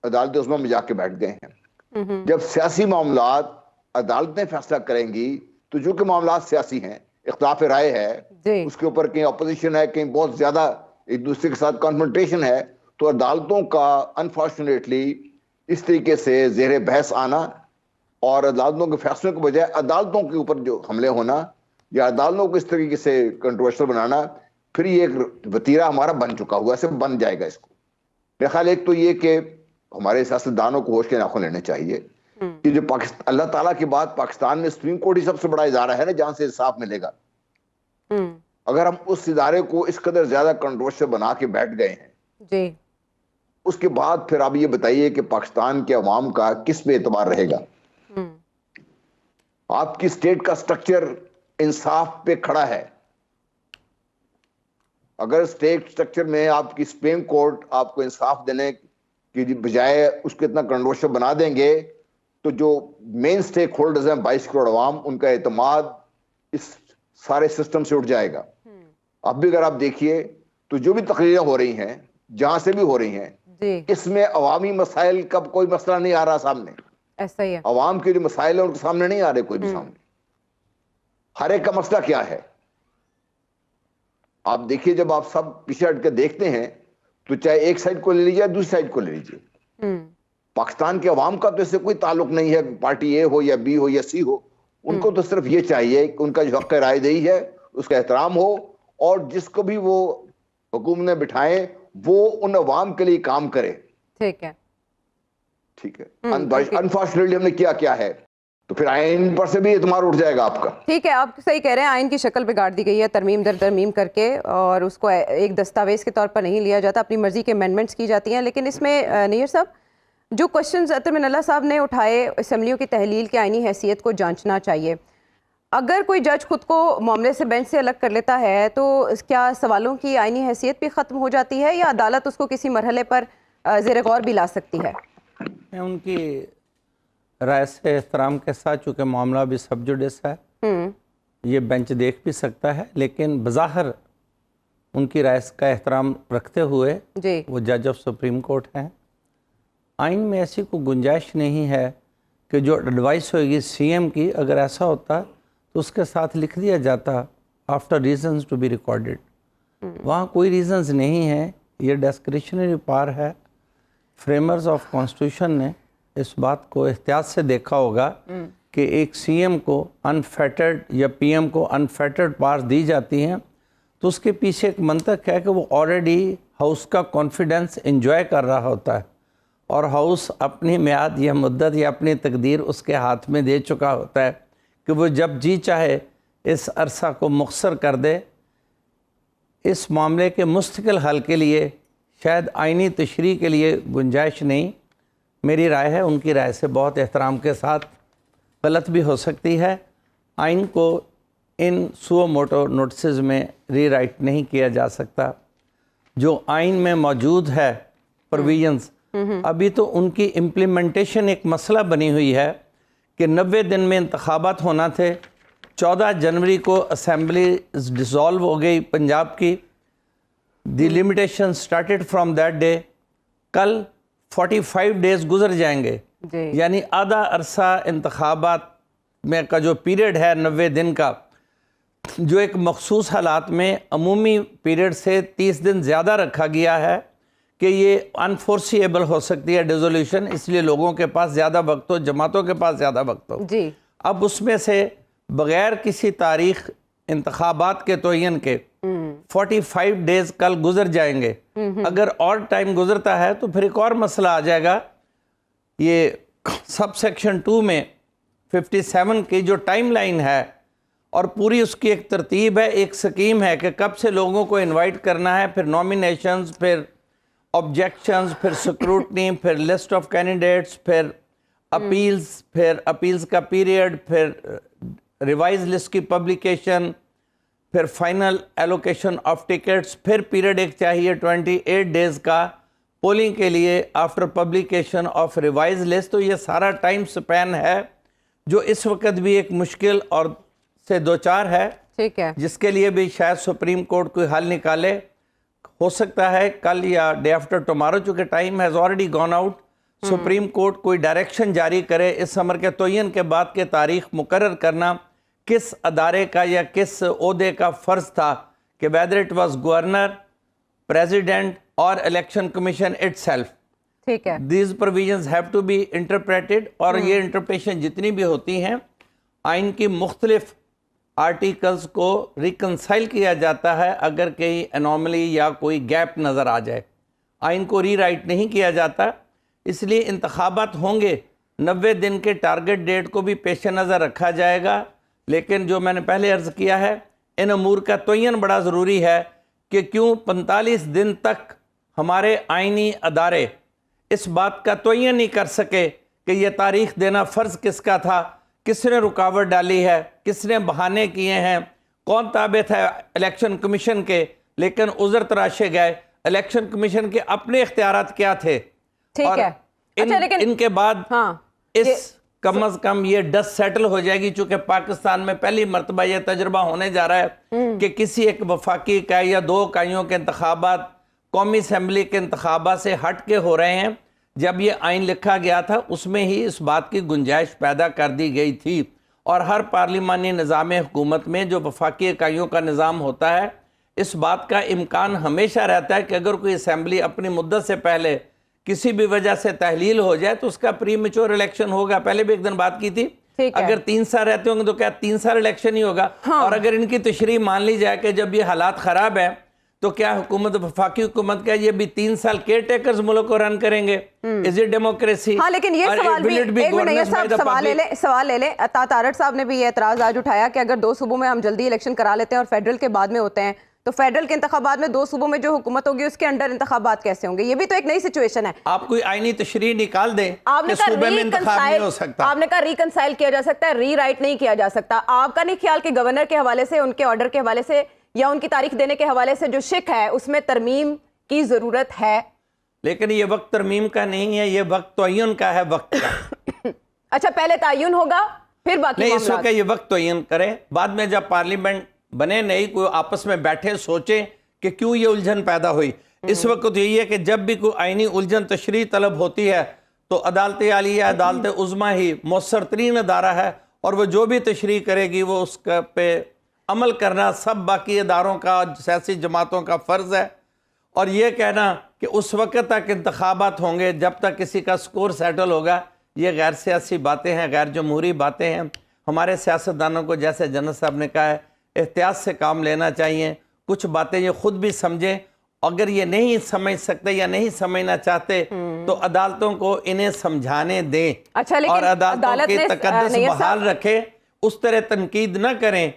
अदालत उस्मा में जाके बैठ गए हैं। जब सियासी मामलात अदालतें फैसला करेंगी, तो जो कि मामलात सियासी हैं, इख्तिलाफ राय है, उसके ऊपर कहीं अपोजिशन है, कहीं बहुत ज्यादा एक दूसरे के साथ कॉन्फ्रंटेशन है, तो अदालतों का अनफॉर्चुनेटली इस तरीके से ज़ेरे बहस आना और अदालतों के फैसलों के बजाय अदालतों के ऊपर जो हमले होना या अदालतों को इस तरीके से कंट्रोवर्शियल बनाना, फिर ये एक वतीरा हमारा बन चुका हुआ है, बन जाएगा इसको। मेरा ख्याल एक तो ये कि हमारे सियासतदानों को होश के नाखून लेने चाहिए कि जो पाकिस्तान, अल्लाह ताला के बाद पाकिस्तान में सुप्रीम कोर्ट ही सबसे बड़ा इदारा है ना, जहां से इंसाफ मिलेगा। अगर हम उस इदारे को इस कदर ज्यादा कंट्रोवर्शियल बना के बैठ गए हैं जी, उसके बाद फिर आप ये बताइए कि पाकिस्तान के अवाम का किस पे एतबार रहेगा? आपकी स्टेट का स्ट्रक्चर इंसाफ पे खड़ा है। अगर स्टेट स्ट्रक्चर में आपकी सुप्रीम कोर्ट आपको इंसाफ देने की बजाय उसको इतना कंट्रोवर्शियल बना देंगे, तो जो मेन स्टेक होल्डर्स हैं 22 करोड़ अवाम, उनका एतमाद इस सारे सिस्टम से उठ जाएगा। अब भी अगर आप देखिए तो जो भी तकरीरें हो रही हैं, जहां से भी हो रही हैं, इसमें अवामी मसाइल का कोई मसला नहीं आ रहा सामने। ऐसा ही है, अवाम के जो मसाइल है उनके सामने नहीं आ रहे कोई भी सामने। हर एक का मसला क्या है आप देखिए। जब आप सब पीछे हट के देखते हैं, तो चाहे एक साइड को ले लीजिए, दूसरी साइड को ले लीजिए, पाकिस्तान के अवाम का तो इससे कोई ताल्लुक नहीं है, पार्टी ए हो या बी हो या सी हो। उनको तो सिर्फ ये चाहिए कि उनका जो हक राय दही है उसका एहतराम हो, और जिसको भी वो हुकूमत में बिठाएं वो उन अवाम के लिए काम करे। ठीक है, ठीक है। अनफॉर्चुनेटली हमने किया क्या है, तो फिर आइन पर से भी एतमाद उठ जाएगा आपका। ठीक है, आप सही कह रहे हैं, आइन की शक्ल बिगाड़ दी गई है तरमीम दर तरमीम करके, और उसको एक दस्तावेज के तौर पर नहीं लिया जाता, अपनी मर्जी के अमेंडमेंट्स की जाती हैं। लेकिन इसमें नैयर साहब, जो क्वेश्चंस अतर मिनल्ला साहब ने उठाए, असम्बलियों की तहलील की आइनी हैसियत को जांचना चाहिए। अगर कोई जज खुद को मामले से बेंच से अलग कर लेता है, तो क्या सवालों की आइनी हैसियत भी ख़त्म हो जाती है, या अदालत उसको किसी मरहले पर ज़ेर गौर भी ला सकती है? मैं उनकी राय से एहतराम के साथ, चूँकि मामला भी सब जुडिस है, ये बेंच देख भी सकता है, लेकिन बज़ाहिर उनकी राय का एहतराम रखते हुए वो जज ऑफ सुप्रीम कोर्ट हैं। आइन में ऐसी कोई गुंजाइश नहीं है कि जो एडवाइस होगी सीएम की, अगर ऐसा होता तो उसके साथ लिख दिया जाता after reasons to be recorded. वहाँ कोई रीजंस नहीं है, ये डिस्क्रिशनरी पावर है। फ्रेमर्स ऑफ कॉन्स्टिट्यूशन ने इस बात को एहतियात से देखा होगा कि एक सीएम को अनफेटर्ड या पीएम को अनफेटर्ड पावर दी जाती हैं, तो उसके पीछे एक मंतक है कि वो ऑलरेडी हाउस का कॉन्फिडेंस एंजॉय कर रहा होता है और हाउस अपनी मियाद या मुद्दत या अपनी तकदीर उसके हाथ में दे चुका होता है कि वो जब जी चाहे इस अरसा को मुख्तर कर दे। इस मामले के मुस्तकिल हल के लिए शायद आइनी तशरीह के लिए गुंजाइश नहीं। मेरी राय है, उनकी राय से बहुत एहतराम के साथ गलत भी हो सकती है। आइन को इन सुओ मोटो नोटिस में रीराइट नहीं किया जा सकता। जो आइन में मौजूद है प्रोविजंस, अभी तो उनकी इम्प्लीमेंटेशन एक मसला बनी हुई है कि 90 दिन में इंतखाबात होना थे। 14 जनवरी को असेंबली डिसॉल्व हो गई पंजाब की। The limitation started from that day. कल 45 डेज गुजर जाएंगे, यानी आधा अरसा इंतखाबात में का जो पीरियड है 90 दिन का, जो एक मखसूस हालात में अमूमी पीरियड से 30 दिन ज़्यादा रखा गया है कि ये अनफोर्सिएबल हो सकती है डिसोल्यूशन, इसलिए लोगों के पास ज़्यादा वक्त हो, जमातों के पास ज़्यादा वक्त हो जी। अब उसमें से बग़ैर किसी तारीख इंतखाबात के तयन के 45 डेज कल गुजर जाएंगे। अगर और टाइम गुजरता है तो फिर एक और मसला आ जाएगा। ये सब सेक्शन 2 में 57 की जो टाइम लाइन है और पूरी उसकी एक तरतीब है, एक स्कीम है कि कब से लोगों को इनवाइट करना है, फिर नॉमिनेशंस, फिर ऑब्जेक्शंस, फिर स्क्रूटनी, फिर लिस्ट ऑफ कैंडिडेट्स, फिर अपील्स, फिर अपील्स का पीरियड, फिर रिवाइज लिस्ट की पब्लिकेशन, फिर फाइनल एलोकेशन ऑफ टिकट्स, फिर पीरियड एक चाहिए 28 डेज़ का पोलिंग के लिए after publication of revise list. तो ये सारा टाइम स्पैन है जो इस वक्त भी एक मुश्किल और से दो चार है, ठीक है, जिसके लिए भी शायद सुप्रीम कोर्ट कोई हल निकाले। हो सकता है कल या डे आफ्टर टुमारो, चूँकि time has already gone out, supreme court कोई डायरेक्शन जारी करे इस समर के तयन के बाद के तारीख मुकर्रर करना किस अदारे का या किस ओहदे का फ़र्ज़ था कि whether it was governor, president और इलेक्शन कमीशन इटसेल्फ। ठीक है, these provisions have to be interpreted, और ये इंटरप्रेटेशन जितनी भी होती हैं आइन की मुख्तलिफ आर्टिकल्स को रिकंसाइल किया जाता है अगर कहीं एनॉमली या कोई गैप नज़र आ जाए। आइन को रीराइट नहीं किया जाता, इसलिए इंतखाबात होंगे। 90 दिन के टारगेट डेट को भी पेश नज़र रखा जाएगा, लेकिन जो मैंने पहले अर्ज़ किया है, इन अमूर का तयन बड़ा ज़रूरी है कि क्यों 45 दिन तक हमारे आइनी अदारे इस बात का तयन नहीं कर सके कि यह तारीख देना फ़र्ज़ किसका था, किसने रुकावट डाली है, किसने बहाने किए हैं, कौन ताबे था इलेक्शन कमीशन के, लेकिन उज़र तराशे गए। इलेक्शन कमीशन के अपने इख्तियारात क्या थे, ठीक और है। अच्छा, लेकिन इनके बाद हाँ, कम अज कम ये डस्ट सेटल हो जाएगी, चूंकि पाकिस्तान में पहली मरतबा ये तजर्बा होने जा रहा है कि किसी एक वफाकी इकाई या 2 इकाइयों के इंतखाबात कौमी असम्बली के इंतखाबात से हट के हो रहे हैं। जब ये आइन लिखा गया था उसमें ही इस बात की गुंजाइश पैदा कर दी गई थी, और हर पार्लिमानी निज़ाम हुकूमत में जो वफाकी इकाइयों का निज़ाम होता है, इस बात का इम्कान हमेशा रहता है कि अगर कोई असम्बली अपनी मुद्दत से पहले किसी भी वजह से तहलील हो जाए तो उसका प्री मैच्योर इलेक्शन होगा। पहले भी एक दिन बात की थी, अगर 3 साल रहते होंगे तो क्या 3 साल इलेक्शन ही होगा। हाँ। और अगर इनकी तशरीह मान ली जाए कि जब ये हालात ख़राब हैं तो क्या हुकूमत, वफाकी हुकूमत का ये भी 3 साल केयर टेकर्स मुल्क को रन करेंगे? Is it democracy? हाँ, लेकिन ये सवाल भी, एक मिनट साहब सवाल ले ले। तारड़ साहब ने भी ये एतराज आज उठाया कि अगर 2 सूबों में हम जल्दी इलेक्शन करा लेते हैं और फेडरल के बाद में होते हैं, तो फेडरल के इंतखाबात में 2 सूबों में जो हुकूमत होगी उसके अंडर इंतखाबात कैसे होंगे? ये भी तो एक नई सिचुएशन है। आप कोई आईनी तशरीह निकाल दें, आपने कहा रिकंसाइल किया जा सकता है, रीराइट नहीं किया जा सकता। आपका नहीं ख्याल कि गवर्नर के हवाले से, उनके ऑर्डर के हवाले से या उनकी तारीख देने के हवाले से जो शिक है उसमें तरमीम की जरूरत है? लेकिन ये वक्त तरमीम का नहीं है, ये वक्त तयन का है, वक्त का। अच्छा, पहले तयन होगा फिर बाकी नहीं, इस वक्त ये वक्त तयन करें, बाद में जब पार्लियामेंट बने नहीं, कोई आपस में बैठे सोचें कि क्यों ये उलझन पैदा हुई। इस वक्त तो यही है कि जब भी कोई आईनी उलझन तशरीह तलब होती है तो अदालत आलिया, अदालत उज़्मा ही मौसर तरीन अदारा है, और वो जो भी तशरीह करेगी वो उसका पे अमल करना सब बाकी इदारों का, सियासी जमातों का फ़र्ज़ है। और ये कहना कि उस वक्त तक इंतखाबात होंगे जब तक किसी का स्कोर सेटल होगा, ये गैर सियासी बातें हैं, गैर जमहूरी बातें हैं। हमारे सियासतदानों को, जैसे जनरल साहब ने कहा है, एहतियात से काम लेना चाहिए। कुछ बातें ये खुद भी समझें, अगर ये नहीं समझ सकते या नहीं समझना चाहते तो अदालतों को इन्हें समझाने दें। अच्छा, लेकिन और अदालतों की तकद्दुस बहाल रखें, उस तरह तनकीद न करें।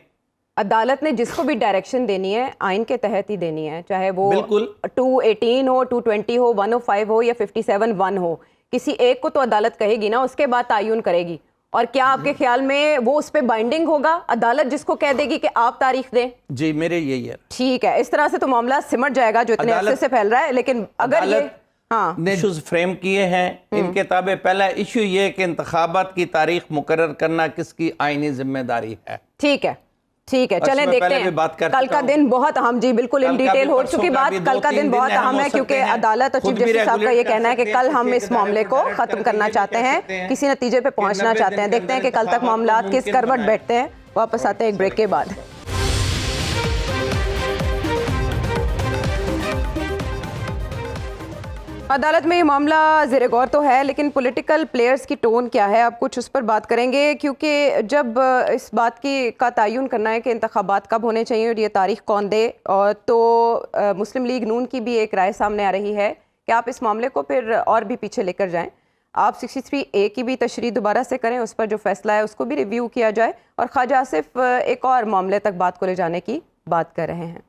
अदालत ने जिसको भी डायरेक्शन देनी है आइन के तहत ही देनी है, चाहे वो बिल्कुल 218 हो, 220 हो, 105 हो या 57(1) हो। किसी एक को तो अदालत कहेगी ना, उसके बाद तायुन करेगी। और क्या आपके ख्याल में वो उस पर बाइंडिंग होगा? अदालत जिसको कह देगी कि आप तारीख दें? जी, मेरे यही है। ठीक है, इस तरह से तो मामला सिमट जाएगा जो इतने अरसे से फैल रहा है। लेकिन अगर ये ने इशूज फ्रेम किए हैं इनके ताबे, पहला इशू ये कि इंतखाबात की तारीख मुकर्रर करना किसकी आईनी जिम्मेदारी है। ठीक है, ठीक है, चलें देखते हैं। कल का दिन बहुत अहम, जी बिल्कुल इन डिटेल हो चुकी बात। कल का दिन बहुत अहम है क्योंकि अदालत और चीफ जस्टिस साहब का ये कहना है कि कल हम इस मामले को खत्म करना चाहते हैं, किसी नतीजे पे पहुंचना चाहते हैं। देखते हैं कि कल तक मामला किस करवट बैठते हैं। वापस आते हैं एक ब्रेक के बाद। अदालत में ये मामला ज़ेरे गौर तो है, लेकिन पॉलिटिकल प्लेयर्स की टोन क्या है, अब कुछ उस पर बात करेंगे। क्योंकि जब इस बात का तयन करना है कि इंतखाबात कब होने चाहिए और ये तारीख कौन दे, और तो मुस्लिम लीग नून की भी एक राय सामने आ रही है कि आप इस मामले को फिर और भी पीछे लेकर जाएं। आप 63A की भी तशरीह दोबारा से करें, उस पर जो फैसला है उसको भी रिव्यू किया जाए। और ख्वाजा आसिफ एक और मामले तक बात को ले जाने की बात कर रहे हैं।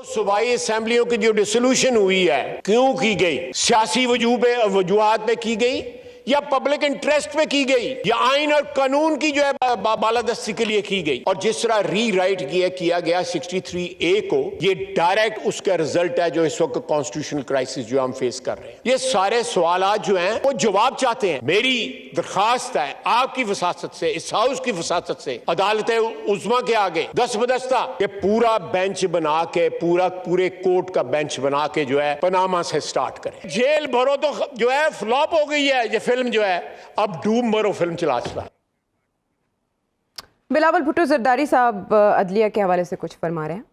सूबाई असेंबलियों की जो डिसोल्यूशन हुई है, क्यों की गई? सियासी वजूहात पे की गई या पब्लिक इंटरेस्ट पे की गई या आइन और कानून की जो है बालादस्ती के लिए की गई? और जिस तरह रीराइट किया गया 63A को, ये डायरेक्ट उसका रिजल्ट है जो इस वक्त कॉन्स्टिट्यूशनल क्राइसिस जो हम फेस कर रहे हैं। ये सारे सवालात जो हैं वो जवाब चाहते हैं। मेरी दरखास्त है आपकी वसासत से, इस हाउस की वसासत से, अदालत उज़्मा के आगे दस्तबदस्ता ये पूरा बेंच बना के, पूरे कोर्ट का बेंच बना के जो है पनामा से स्टार्ट करें। जेल भरो तो जो है फ्लॉप हो गई है ये फिल्म जो है, अब डूम भरो फिल्म चला। बिलावल भुट्टो जरदारी साहब अदलिया के हवाले से कुछ फरमा रहे हैं।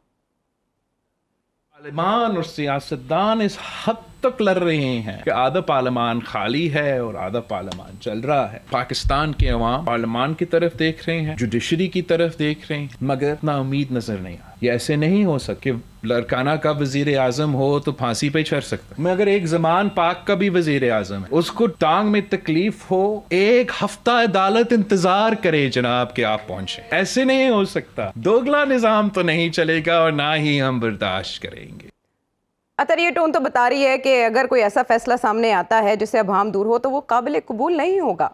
पार्लिमान और सियासतदान इस हद तक लड़ रहे हैं कि आधा पार्लिमान खाली है और आधा पार्लिमान चल रहा है। पाकिस्तान के अवाम पार्लिमान की तरफ देख रहे हैं, जुडिशरी की तरफ देख रहे हैं, मगर ना उम्मीद नजर नहीं आ। ये ऐसे नहीं हो सकते। लड़काना का वजीर आजम हो तो फांसी पे चढ़ सकता, मगर एक जमान पाक का भी वजीर आजम है, उसको टांग में तकलीफ हो, एक हफ्ता अदालत इंतजार करे जनाब के आप पहुंचे। ऐसे नहीं हो सकता। दोगला निजाम तो नहीं चलेगा और ना ही हम बर्दाश्त करेंगे। अतर ये टोन तो बता रही है कि अगर कोई ऐसा फैसला सामने आता है जिससे अभाम दूर हो तो वो काबिल कबूल नहीं होगा।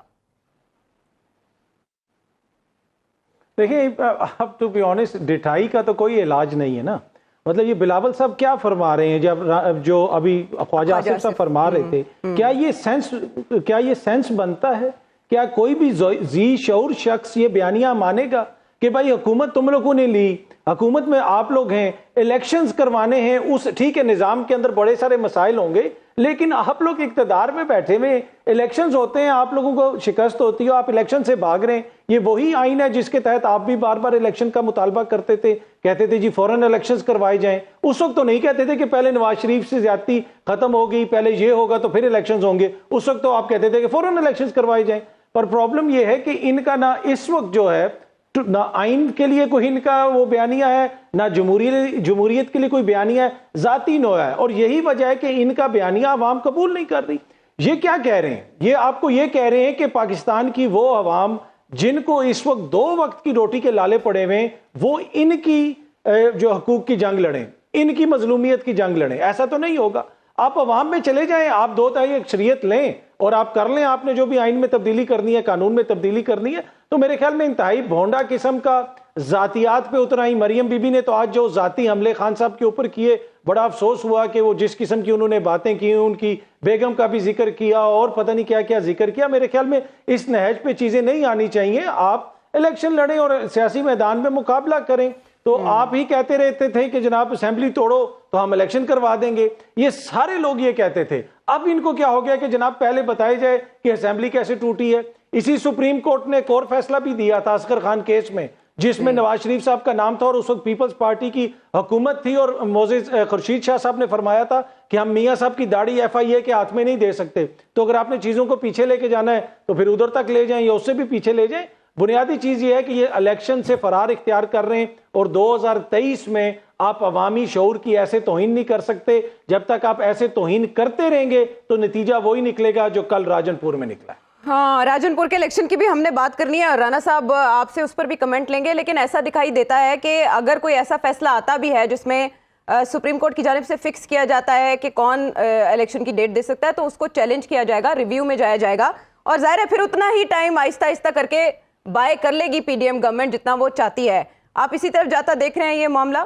देखिए, अब टू बी ऑनेस्ट, डिठाई का तो कोई इलाज नहीं है ना। मतलब ये बिलावल साहब क्या फरमा रहे हैं, जब जो अभी ख्वाजा आसिफ साहब फरमा रहे थे, क्या ये सेंस बनता है? क्या कोई भी जी शऊर शख्स ये बयानियां मानेगा कि भाई हुकूमत तुम लोगों ने ली, हुकूमत में आप लोग हैं, इलेक्शंस करवाने हैं, उस ठीक है निज़ाम के अंदर बड़े सारे मसाइल होंगे, लेकिन आप लोग इक़्तिदार में बैठे हुए, इलेक्शंस होते हैं, आप लोगों को शिकस्त होती है, आप इलेक्शन से भाग रहे हैं। ये वही आइन है जिसके तहत आप भी बार बार इलेक्शन का मुतालबा करते थे, कहते थे जी फौरन इलेक्शंस करवाए जाएं। उस वक्त तो नहीं कहते थे कि पहले नवाज शरीफ से ज्यादती खत्म होगी, पहले ये होगा तो फिर इलेक्शंस होंगे। उस वक्त तो आप कहते थे कि फौरन इलेक्शंस करवाए जाएं। पर प्रॉब्लम यह है कि इनका ना इस वक्त जो है ना आइन के लिए कोई इनका वो बयानिया है, ना जमहूरियत के लिए कोई बयानिया है, जाती नोया है। और यही वजह है कि इनका बयानिया अवाम कबूल नहीं कर रही। ये क्या कह रहे हैं? ये आपको ये कह रहे हैं कि पाकिस्तान की वो अवाम जिनको इस वक्त 2 वक्त की रोटी के लाले पड़े हुए, वो इनकी जो हकूक की जंग लड़ें, इनकी मजलूमियत की जंग लड़ें। ऐसा तो नहीं होगा। आप अवाम में चले जाएं, आप 2 तिहाई अक्सरियत लें और आप कर लें, आपने जो भी आइन में तब्दीली करनी है, कानून में तब्दीली करनी है, तो मेरे ख्याल में इंतहाई भोंडा किस्म का जातियात पे उतर आई। मरियम बीबी ने तो आज जो जाती हमले खान साहब के ऊपर किए, बड़ा अफसोस हुआ कि वो जिस किस्म की उन्होंने बातें की, उनकी बेगम का भी जिक्र किया और पता नहीं क्या क्या जिक्र किया। मेरे ख्याल में इस नहज पे चीजें नहीं आनी चाहिए। आप इलेक्शन लड़ें और सियासी मैदान में मुकाबला करें। तो आप ही कहते रहते थे कि जनाब असेंबली तोड़ो तो हम इलेक्शन करवा देंगे, ये सारे लोग ये कहते थे। अब इनको क्या हो गया कि जनाब पहले बताया जाए कि असेंबली कैसे टूटी है। इसी सुप्रीम कोर्ट ने एक और फैसला भी दिया था असगर खान केस में, जिसमें नवाज शरीफ साहब का नाम था और उस वक्त पीपल्स पार्टी की हुकूमत थी और मोजेज खुर्शीद शाह साहब ने फरमाया था कि हम मियां साहब की दाढ़ी FIA के हाथ में नहीं दे सकते। तो अगर आपने चीजों को पीछे लेके जाना है तो फिर उधर तक ले जाएं या उससे भी पीछे ले जाएं। बुनियादी चीज ये है कि ये इलेक्शन से फरार इख्तियार कर रहे हैं और 2023 में आप अवामी शऊर की ऐसे तौहीन नहीं कर सकते। जब तक आप ऐसे तौहीन करते रहेंगे तो नतीजा वही निकलेगा जो कल राजनपुर में निकला। हाँ, राजनपुर के इलेक्शन की भी हमने बात करनी है और राणा साहब आपसे उस पर भी कमेंट लेंगे, लेकिन ऐसा दिखाई देता है कि अगर कोई ऐसा फैसला आता भी है जिसमें सुप्रीम कोर्ट की जानिब से फिक्स किया जाता है कि कौन इलेक्शन की डेट दे सकता है, तो उसको चैलेंज किया जाएगा, रिव्यू में जाया जाएगा और जाहिर है फिर उतना ही टाइम आहिस्ता आहिस्ता करके बाय कर लेगी PDM गवर्नमेंट जितना वो चाहती है। आप इसी तरफ जाता देख रहे हैं ये मामला?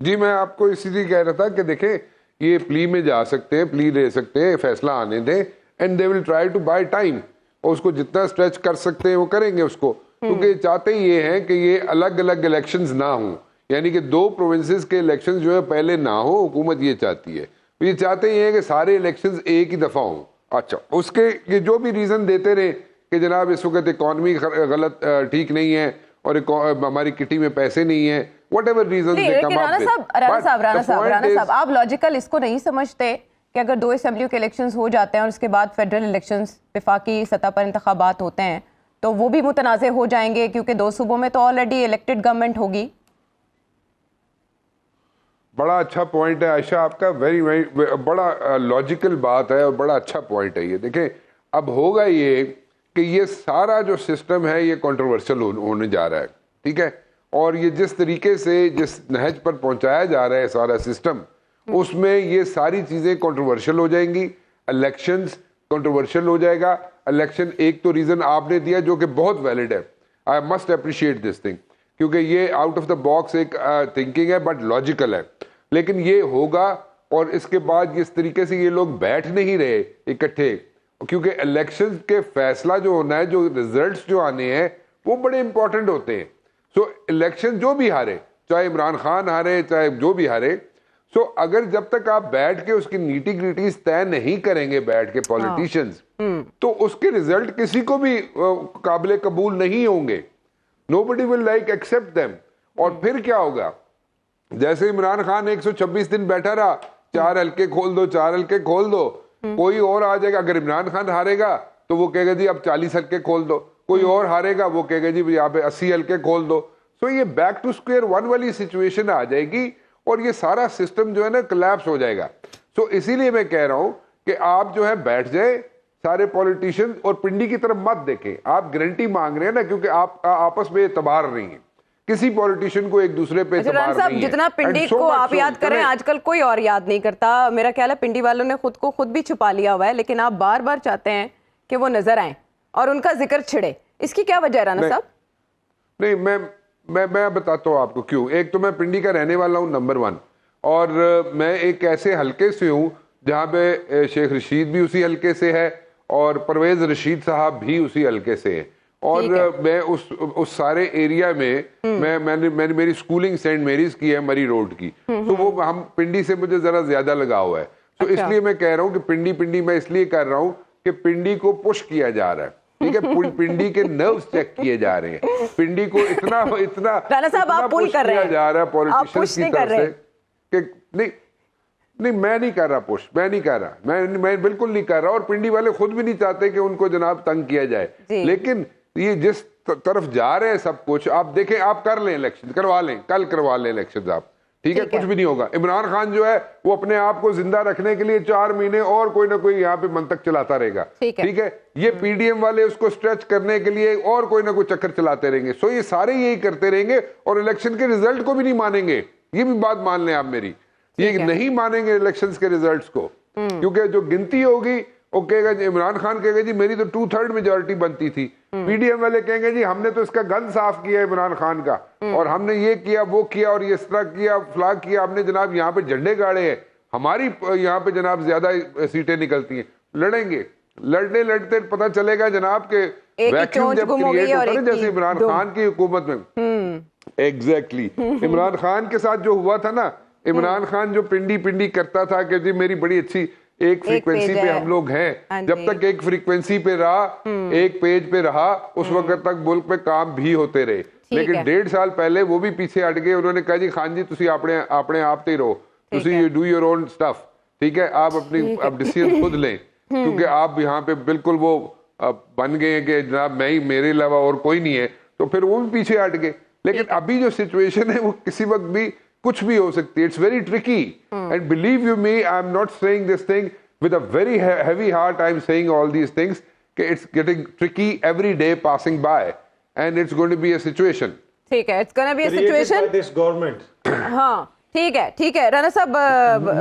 जी, मैं आपको इसीलिए कह रहा था कि देखें, ये प्ली में जा सकते हैं, प्ली ले सकते हैं, फैसला आने दें and they will try to buy time, और उसको जितना स्ट्रेच कर सकते हैं वो करेंगे उसको, क्योंकि चाहते ही ये हैं कि ये अलग अलग इलेक्शंस ना हों, यानी कि 2 प्रोविंसेस के इलेक्शंस जो है पहले ना हो। हुकूमत ये चाहती है, ये चाहते ही है कि सारे इलेक्शंस एक ही दफा हों। अच्छा, उसके ये जो भी रीजन देते रहे कि जनाब इस वक्त इकॉनमी गलत ठीक नहीं है और हमारी किटी में पैसे नहीं है, व्हाटएवर रीजन दे कम अप। राणा साहब आप लॉजिकल इसको नहीं समझते कि अगर 2 असेंबलियों के इलेक्शंस हो जाते हैं और उसके बाद फेडरल इलेक्शंस वफाकी सतह पर इंतखाबात होते हैं तो वो भी मुतनाज़े हो जाएंगे, क्योंकि 2 सूबों में तो ऑलरेडी इलेक्टेड गवर्नमेंट होगी। बड़ा अच्छा पॉइंट है आयशा आपका, वेरी वेरी बड़ा लॉजिकल बात है और बड़ा अच्छा पॉइंट है ये। देखें, अब होगा ये कि ये सारा जो सिस्टम है ये कंट्रोवर्शियल होने जा रहा है, ठीक है, और ये जिस तरीके से जिस नहज पर पहुंचाया जा रहा है सारा सिस्टम, उसमें ये सारी चीजें कंट्रोवर्शियल हो जाएंगी। इलेक्शंस कंट्रोवर्शियल हो जाएगा। इलेक्शन एक तो रीजन आपने दिया जो कि बहुत वैलिड है, I must appreciate this thing, क्योंकि ये आउट ऑफ द बॉक्स एक थिंकिंग है बट लॉजिकल है, लेकिन ये होगा। और इसके बाद जिस तरीके से ये लोग बैठ नहीं रहे इकट्ठे, क्योंकि इलेक्शन के फैसला जो होना है, जो रिजल्ट्स जो आने हैं वो बड़े इंपॉर्टेंट होते हैं। सो इलेक्शन जो भी हारे, चाहे इमरान खान हारे, चाहे जो भी हारे, सो अगर जब तक आप बैठ के उसकी नीटी ग्रिटीज तय नहीं करेंगे बैठ के पॉलिटिशियंस, तो उसके रिजल्ट किसी को भी काबिल कबूल नहीं होंगे। Nobody will like accept them. और फिर क्या होगा, जैसे इमरान खान 126 दिन बैठा रहा, 4 हल्के खोल दो, 4 हल्के खोल दो, कोई और आ जाएगा। अगर इमरान खान हारेगा तो वो कहेगा जी अब 40 हल्के खोल दो, कोई और हारेगा वो कहेगा जी यहाँ पे 80 हल्के खोल दो। सो ये बैक टू स्क्वायर वन वाली सिचुएशन आ जाएगी और ये सारा सिस्टम जो है ना कोलैप्स हो जाएगा। सो इसीलिए मैं कह रहा हूं कि आप जो है बैठ जाए सारे पॉलिटिशियंस और पिंडी की तरफ मत देखें। आप गारंटी मांग रहे हैं ना, क्योंकि आप आपस में एतबार नहीं है, किसी पॉलिटिशियन को एक दूसरे पे एतबार नहीं है। जितना पिंडी को आप याद करें आजकल कोई और याद नहीं करता। मेरा ख्याल है पिंडी वालों ने खुद को खुद भी छुपा लिया हुआ है, लेकिन आप बार बार चाहते हैं कि वो नजर आए और उनका जिक्र छिड़े। इसकी क्या वजह है राणा साहब? नहीं, मैं बताता हूँ आपको क्यों। एक तो मैं पिंडी का रहने वाला हूँ नंबर 1, और मैं एक ऐसे हलके से हूँ जहाँ पे शेख रशीद भी उसी हलके से है और परवेज रशीद साहब भी उसी हलके से है। और मैं उस सारे एरिया में मैंने मेरी स्कूलिंग सेंट मेरीज की है, मरी रोड की, तो वो हम पिंडी से मुझे जरा ज्यादा लगाव है। तो इसलिए मैं कह रहा हूँ कि पिंडी मैं इसलिए कर रहा हूँ कि पिंडी को पुश किया जा रहा है, ठीक है, पिंडी के नर्व्स चेक किए जा रहे हैं। पिंडी को इतना राणा साहब आप पुश कर रहे हैं, जा रहा है पॉलिटिशियंस की तरफ से कि नहीं मैं नहीं कर रहा पुश, मैं नहीं कर रहा, मैं बिल्कुल नहीं कर रहा। और पिंडी वाले खुद भी नहीं चाहते कि उनको जनाब तंग किया जाए, लेकिन ये जिस तरफ जा रहे हैं सब कुछ आप देखें, आप कर लें इलेक्शन, करवा लें, कल करवा लें इलेक्शन आप, ठीक है, कुछ भी नहीं होगा। इमरान खान जो है वो अपने आप को जिंदा रखने के लिए 4 महीने और कोई ना कोई यहाँ पे मंतक चलाता रहेगा, ठीक है। ये पीडीएम वाले उसको स्ट्रेच करने के लिए और कोई ना कोई चक्कर चलाते रहेंगे। सो ये सारे यही करते रहेंगे और इलेक्शन के रिजल्ट को भी नहीं मानेंगे। ये भी बात मान लें आप मेरी, ये नहीं मानेंगे इलेक्शंस के रिजल्ट्स को, क्योंकि जो गिनती होगी वो कहेगा, इमरान खान कहेगा जी मेरी तो 2/3 मेजोरिटी बनती थी, पीडीएम वाले कहेंगे जी हमने तो इसका गन साफ किया इमरान खान का, और हमने ये किया वो किया और ये इस तरह किया फ्लैग किया, हमने जनाब यहाँ पे झंडे गाड़े हैं, हमारी यहाँ पे जनाब ज्यादा सीटें निकलती हैं। लड़ेंगे, लड़ते पता चलेगा जनाब के वैक्यूम जब क्रिएट होता है, जैसे इमरान खान की हुकूमत में एग्जैक्टली इमरान खान के साथ जो हुआ था ना, इमरान खान जो पिंडी पिंडी करता था कि जी मेरी बड़ी अच्छी एक फ्रीक्वेंसी पेज पे है। हम लोग हाँ हैं, जब जी। तक एक फ्रीक्वेंसी पे रहा, एक पेज पे रहा, उस वक्त तक मुल्क में काम भी होते रहे। लेकिन है। 1.5 साल पहले वो भी पीछे हट गए। उन्होंने कहा जी खान जी तुसी अपने आप ते रहो, तुसी you do your own stuff, ठीक है, आप अपनी अब डिसीजन खुद लें, क्योंकि आप यहाँ पे बिल्कुल वो बन गए हैं कि जनाब मैं ही, मेरे अलावा और कोई नहीं है, तो फिर वो भी पीछे हट गए। लेकिन अभी जो सिचुएशन है वो किसी वक्त भी कुछ भी हो सकती है। It's very tricky and believe you me, I am not saying this thing with a very heavy heart, I am saying all these things कि it's getting tricky every day passing by and it's going to be a situation. ठीक है, it's gonna be a situation. This government. हाँ ठीक है राणा साहब,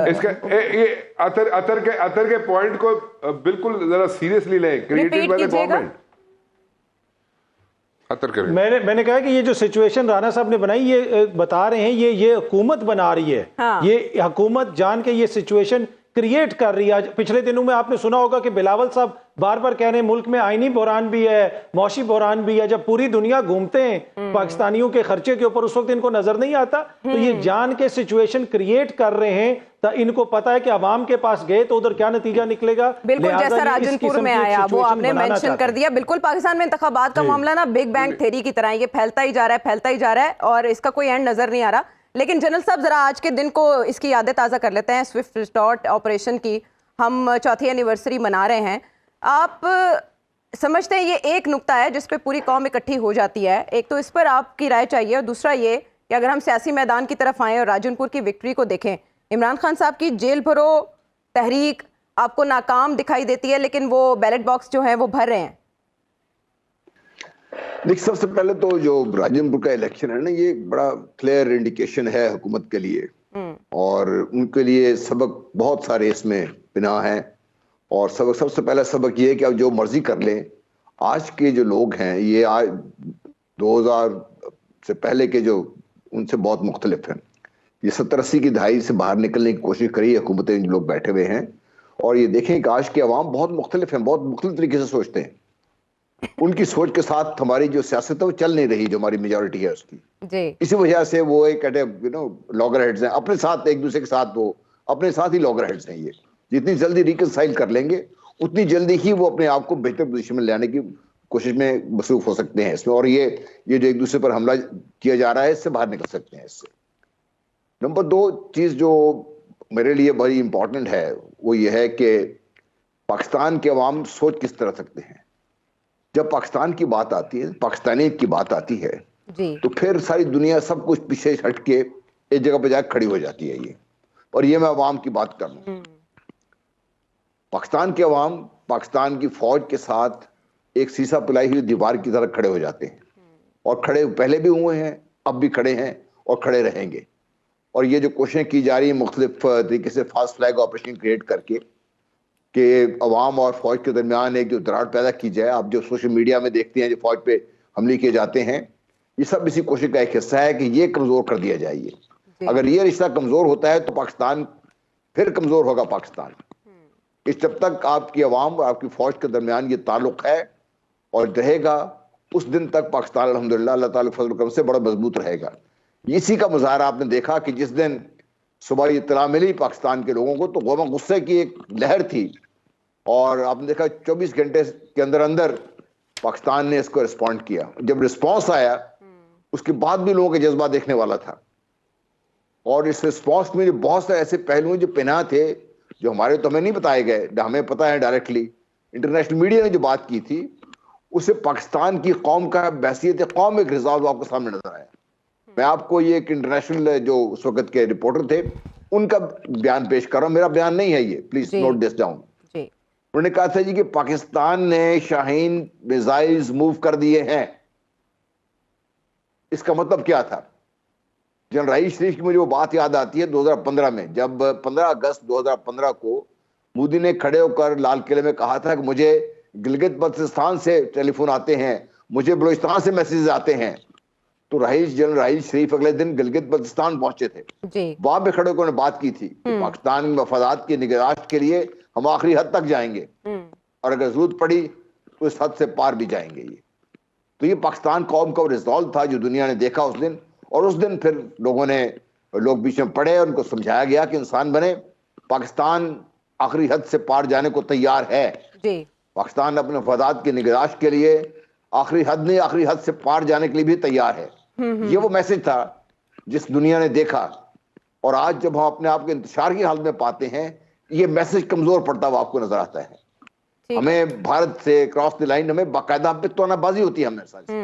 इसका ये अतर के पॉइंट को बिल्कुल जरा सीरियसली लें, क्रिएटेड बाय द कीजिएगा। गवर्नमेंट। अतर करें। मैंने कहा कि ये जो सिचुएशन राणा साहब ने बनाई, ये बता रहे हैं ये हुकूमत बना रही है। हाँ। ये हुकूमत जान के ये सिचुएशन क्रिएट कर रही है। आज पिछले दिनों में आपने सुना होगा कि बिलावल साहब बार बार कह रहे हैं मुल्क में आईनी बहरान भी है, मौशी बहरान भी है। जब पूरी दुनिया घूमते हैं पाकिस्तानियों के खर्चे के ऊपर, उस वक्त इनको नजर नहीं आता। तो ये जान के सिचुएशन क्रिएट कर रहे हैं, तो इनको पता है कि अवाम के पास गए तो उधर क्या नतीजा निकलेगा। बिल्कुल लिहाजा जैसा ये इस राजनपुर किस्म में की एक आया वो situation आपने बनाना मेंशन चाहते कर हैं। दिया। बिल्कुल पाकिस्तान में इंतखाबात का मामला ना बिग बैंग थ्योरी की तरह है, ये फैलता ही जा रहा है और इसका कोई एंड नजर नहीं आ रहा। लेकिन जनरल साहब जरा आज के दिन को इसकी यादें ताज़ा कर लेते हैं। स्विफ्ट रिस्टार्ट ऑपरेशन की हम 4वीं एनिवर्सरी मना रहे हैं। आप समझते हैं ये एक नुक्ता है जिस पे पूरी कौम इकट्ठी हो जाती है? एक तो इस पर आपकी राय चाहिए, और दूसरा ये कि अगर हम सियासी मैदान की तरफ आएँ और राजनपुर की विक्ट्री को देखें, इमरान खान साहब की जेल भरो तहरीक आपको नाकाम दिखाई देती है, लेकिन वो बैलेट बॉक्स जो है वो भर रहे हैं। देखिए, सबसे पहले तो जो राजनपुर का इलेक्शन है ना, ये बड़ा क्लियर इंडिकेशन है हुकूमत के लिए, और उनके लिए सबक बहुत सारे इसमें बिना है। और सबसे पहला सबक ये है कि अब जो मर्जी कर लें, आज के जो लोग हैं ये आज 2000 से पहले के जो उनसे बहुत मुख्तलिफ हैं। ये 70-80 की दहाई से बाहर निकलने की कोशिश करी हुकूमतें, जो लोग बैठे हुए हैं, और ये देखें कि आज के अवाम बहुत मुख्तलिफ हैं, बहुत मुख्तलिफ तरीके से सोचते हैं। उनकी सोच के साथ हमारी जो सियासत है वो चल नहीं रही, जो हमारी मेजॉरिटी है उसकी। जी। इसी वजह से वो एक लॉगर हेड्स हैं, अपने साथ एक दूसरे के साथ वो अपने साथ ही लॉगर हेड्स हैं। ये जितनी जल्दी रिकंसाइल कर लेंगे उतनी जल्दी ही वो अपने आप को बेहतर पोजीशन में लाने की कोशिश में मसरूफ हो सकते हैं इसमें, और ये जो एक दूसरे पर हमला किया जा रहा है इससे बाहर निकल सकते हैं इससे। नंबर 2 चीज जो मेरे लिए बड़ी इंपॉर्टेंट है वो ये है कि पाकिस्तान के अवाम सोच किस तरह सकते हैं। जब पाकिस्तान की बात आती है, पाकिस्तानियत की बात आती है, जी। तो फिर सारी दुनिया सब कुछ पीछे हट के एक जगह पे जाकर खड़ी हो जाती है ये। और ये मैं अवाम की बात कर रहा हूं। पाकिस्तान के अवाम पाकिस्तान की फौज के साथ एक सीसा पिलाई हुई दीवार की तरह खड़े हो जाते हैं, और खड़े पहले भी हुए हैं, अब भी खड़े हैं और खड़े रहेंगे। और ये जो कोशिशें की जा रही है मुख्तलिफ तरीके से फास्ट फ्लैग ऑपरेशन क्रिएट करके कि अवाम और फौज के दरमियान एक जो दरार पैदा की जाए, आप जो सोशल मीडिया में देखते हैं जो फौज पे हमले किए जाते हैं, ये सब इसी कोशिश का एक हिस्सा है कि ये कमजोर कर दिया जाए ये। अगर ये रिश्ता कमजोर होता है तो पाकिस्तान फिर कमजोर होगा। पाकिस्तान इस जब तक आपकी अवाम और आपकी फौज के दरमियान ये ताल्लुक है और रहेगा, उस दिन तक पाकिस्तान अल्हम्दुलिल्लाह अल्लाह ताला के फजल करम से बड़ा मजबूत रहेगा। इसी का मुजाहरा आपने देखा कि जिस दिन सुबह इत्तला मिली पाकिस्तान के लोगों को, तो गम गुस्से की एक लहर थी, और आपने देखा 24 घंटे के अंदर अंदर पाकिस्तान ने इसको रिस्पॉन्ड किया। जब रिस्पॉन्स आया उसके बाद भी लोगों का जज्बा देखने वाला था, और इस रिस्पॉन्स में जो बहुत सारे ऐसे पहलू जो पिना थे जो हमारे तो हमें नहीं बताए गए, हमें पता है डायरेक्टली, इंटरनेशनल मीडिया ने जो बात की थी उसे पाकिस्तान की कौम का बैसियत कौम एक रिजॉल्व आपको सामने नजर आया। मैं आपको ये एक इंटरनेशनल जो उस वक्त के रिपोर्टर थे उनका बयान पेश कर रहा हूं, मेरा बयान नहीं है ये, प्लीज नोट दिस डाउन। उन्होंने कहा था जी कि पाकिस्तान ने शाहीन मिसाइल्स मूव कर दिए हैं। इसका मतलब क्या था? जनरल राहील शरीफ की मुझे वो बात याद आती है 2015 में, जब 15 अगस्त 2015 को मोदी ने खड़े होकर लाल किले में कहा था कि मुझे गिलगित बल्तिस्तान से टेलीफोन आते हैं, मुझे बलूचिस्तान से मैसेज आते हैं। तो जनरल राहील शरीफ अगले दिन गिलगित बल्तिस्तान पहुंचे थे, वहां पे खड़े होकर उन्होंने बात की थी कि पाकिस्तान में मफादात की निगरानी के लिए हम आखिरी हद तक जाएंगे, और अगर जरूरत पड़ी तो इस हद से पार भी जाएंगे। ये पाकिस्तान कौम का रिजॉल्व था जो दुनिया ने देखा उस दिन, और उस दिन फिर लोगों ने और लोग बीच में पड़े, उनको समझाया गया कि इंसान बने। पाकिस्तान आखिरी हद से पार जाने को तैयार है जी। पाकिस्तान अपने मफादात की निगराश के लिए आखिरी हद नहीं, आखिरी हद से पार जाने के लिए भी तैयार है। ये वो मैसेज था जिस दुनिया ने देखा, और आज जब हम अपने आप के इंतशार की हालत में पाते हैं, ये मैसेज कमजोर पड़ता हुआ आपको नजर आता है। हमें भारत से क्रॉस द लाइन, हमें बाकायदा पे तोनाबाजी होती है हमेशा से।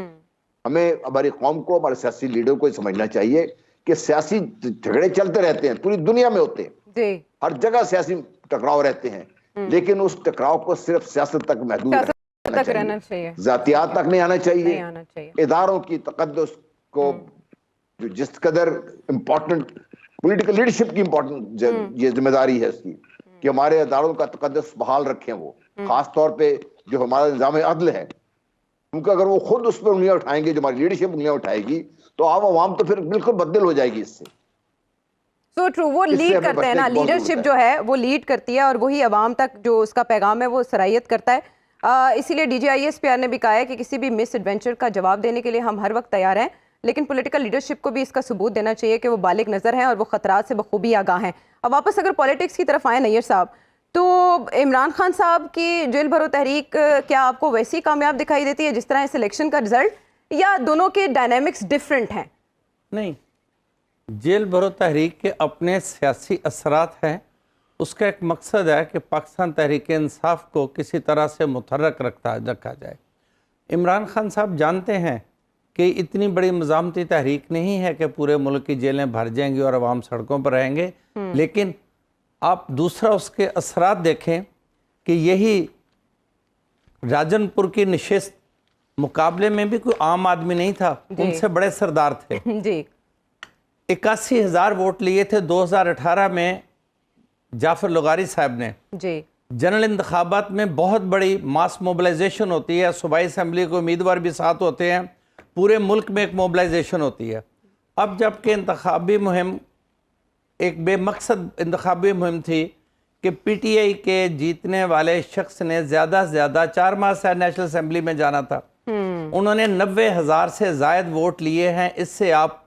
हमें हमारी कौम को, हमारे सियासी लीडर को समझना चाहिए कि सियासी झगड़े चलते रहते हैं, पूरी दुनिया में होते हैं, हर जगह सियासी टकराव रहते हैं, लेकिन उस टकराव को सिर्फ सियासत तक महदूद रहना चाहिए, जातियात तक नहीं आना चाहिए। इदारों की तकद्दुस को जो जिस कदर इम्पोर्टेंट पॉलिटिकल लीडरशिप की इम्पोर्टेंट ये जिम्मेदारी है इसकी कि हमारे इदारों का तकद्दुस बहाल रखें। वो खास तौर पे जो हमारा निज़ाम अदल है, क्योंकि अगर वो खुद उस पर उंगलियां उठाएंगे, जो हमारी लीडरशिप उंगलियां उठाएगी, तो आवाम तो फिर बिल्कुल बदल हो जाएगी इससे। सो ट्रू, वो लीड करते हैं ना, लीडरशिप जो है वो लीड करती है और वही आवाम तक जो उसका पैगाम है वो सरायत करता है। इसीलिए DGISPR ने भी कहा है कि किसी भी मिस एडवेंचर का जवाब देने के लिए हम हर वक्त तैयार हैं, लेकिन पॉलिटिकल लीडरशिप को भी इसका सबूत देना चाहिए कि वो बालिग नज़र हैं और वो खतरात से बखूबी आगाह हैं। अब वापस अगर पॉलिटिक्स की तरफ आए नैयर साहब, तो इमरान खान साहब की जेल भरो तहरीक क्या आपको वैसी कामयाब दिखाई देती है जिस तरह इस इलेक्शन का रिजल्ट, या दोनों के डायनेमिक्स डिफरेंट हैं? नहीं, जेल भरो तहरीक के अपने सियासी असरात हैं। उसका एक मकसद है कि पाकिस्तान तहरीक इंसाफ को किसी तरह से मुतहर्रक रखा जाए। इमरान खान साहब जानते हैं कि इतनी बड़ी मज़ामती तहरीक नहीं है कि पूरे मुल्क की जेलें भर जाएंगी और अवाम सड़कों पर रहेंगे, लेकिन आप दूसरा उसके असरात देखें कि यही राजनपुर की नशिस्त मुकाबले में भी कोई आम आदमी नहीं था, उनसे बड़े सरदार थे जी। 81,000 वोट लिए थे 2018 में जाफर लगारी साहब ने जी। जनरल इंतखाबात में बहुत बड़ी मास मोबिलाइजेशन होती है, सूबाई असम्बली के उम्मीदवार भी साथ होते हैं, पूरे मुल्क में एक मोबिलाइजेशन होती है। अब जबकि इंतखाबी मुहिम एक बेमकसद इंतखाबी मुहिम थी कि PTI के जीतने वाले शख्स ने ज़्यादा से ज़्यादा 4 माह से नेशनल असम्बली में जाना था, उन्होंने 90,000 से ज़ायद वोट लिए हैं। इससे आप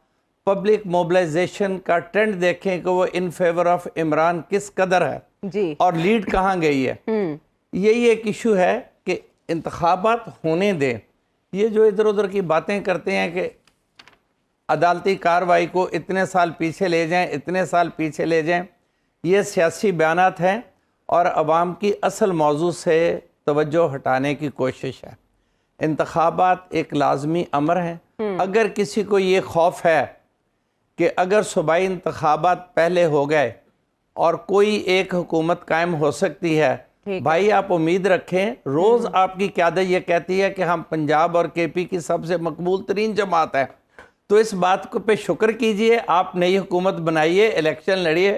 पब्लिक मोबिलाइजेशन का ट्रेंड देखें कि वो इन फेवर ऑफ इमरान किस कदर है जी। और लीड कहाँ गई है। यही एक इशू है कि इंतखाबात होने दें। ये जो इधर उधर की बातें करते हैं कि अदालती कार्रवाई को इतने साल पीछे ले जाएं, इतने साल पीछे ले जाएं, ये सियासी बयानात हैं और अवाम की असल मौजू से तवज्जो हटाने की कोशिश है। इंतखाबात एक लाजमी अमर हैं। अगर किसी को ये खौफ है कि अगर सूबाई इंतखाबात पहले हो गए और कोई एक हुकूमत कायम हो सकती है, भाई आप उम्मीद रखें। रोज़ आपकी क़यादत ये कहती है कि हम पंजाब और KP की सबसे मकबूल तरीन जमात है, तो इस बात को पे शुक्र कीजिए, आप नई हुकूमत बनाइए, इलेक्शन लड़िए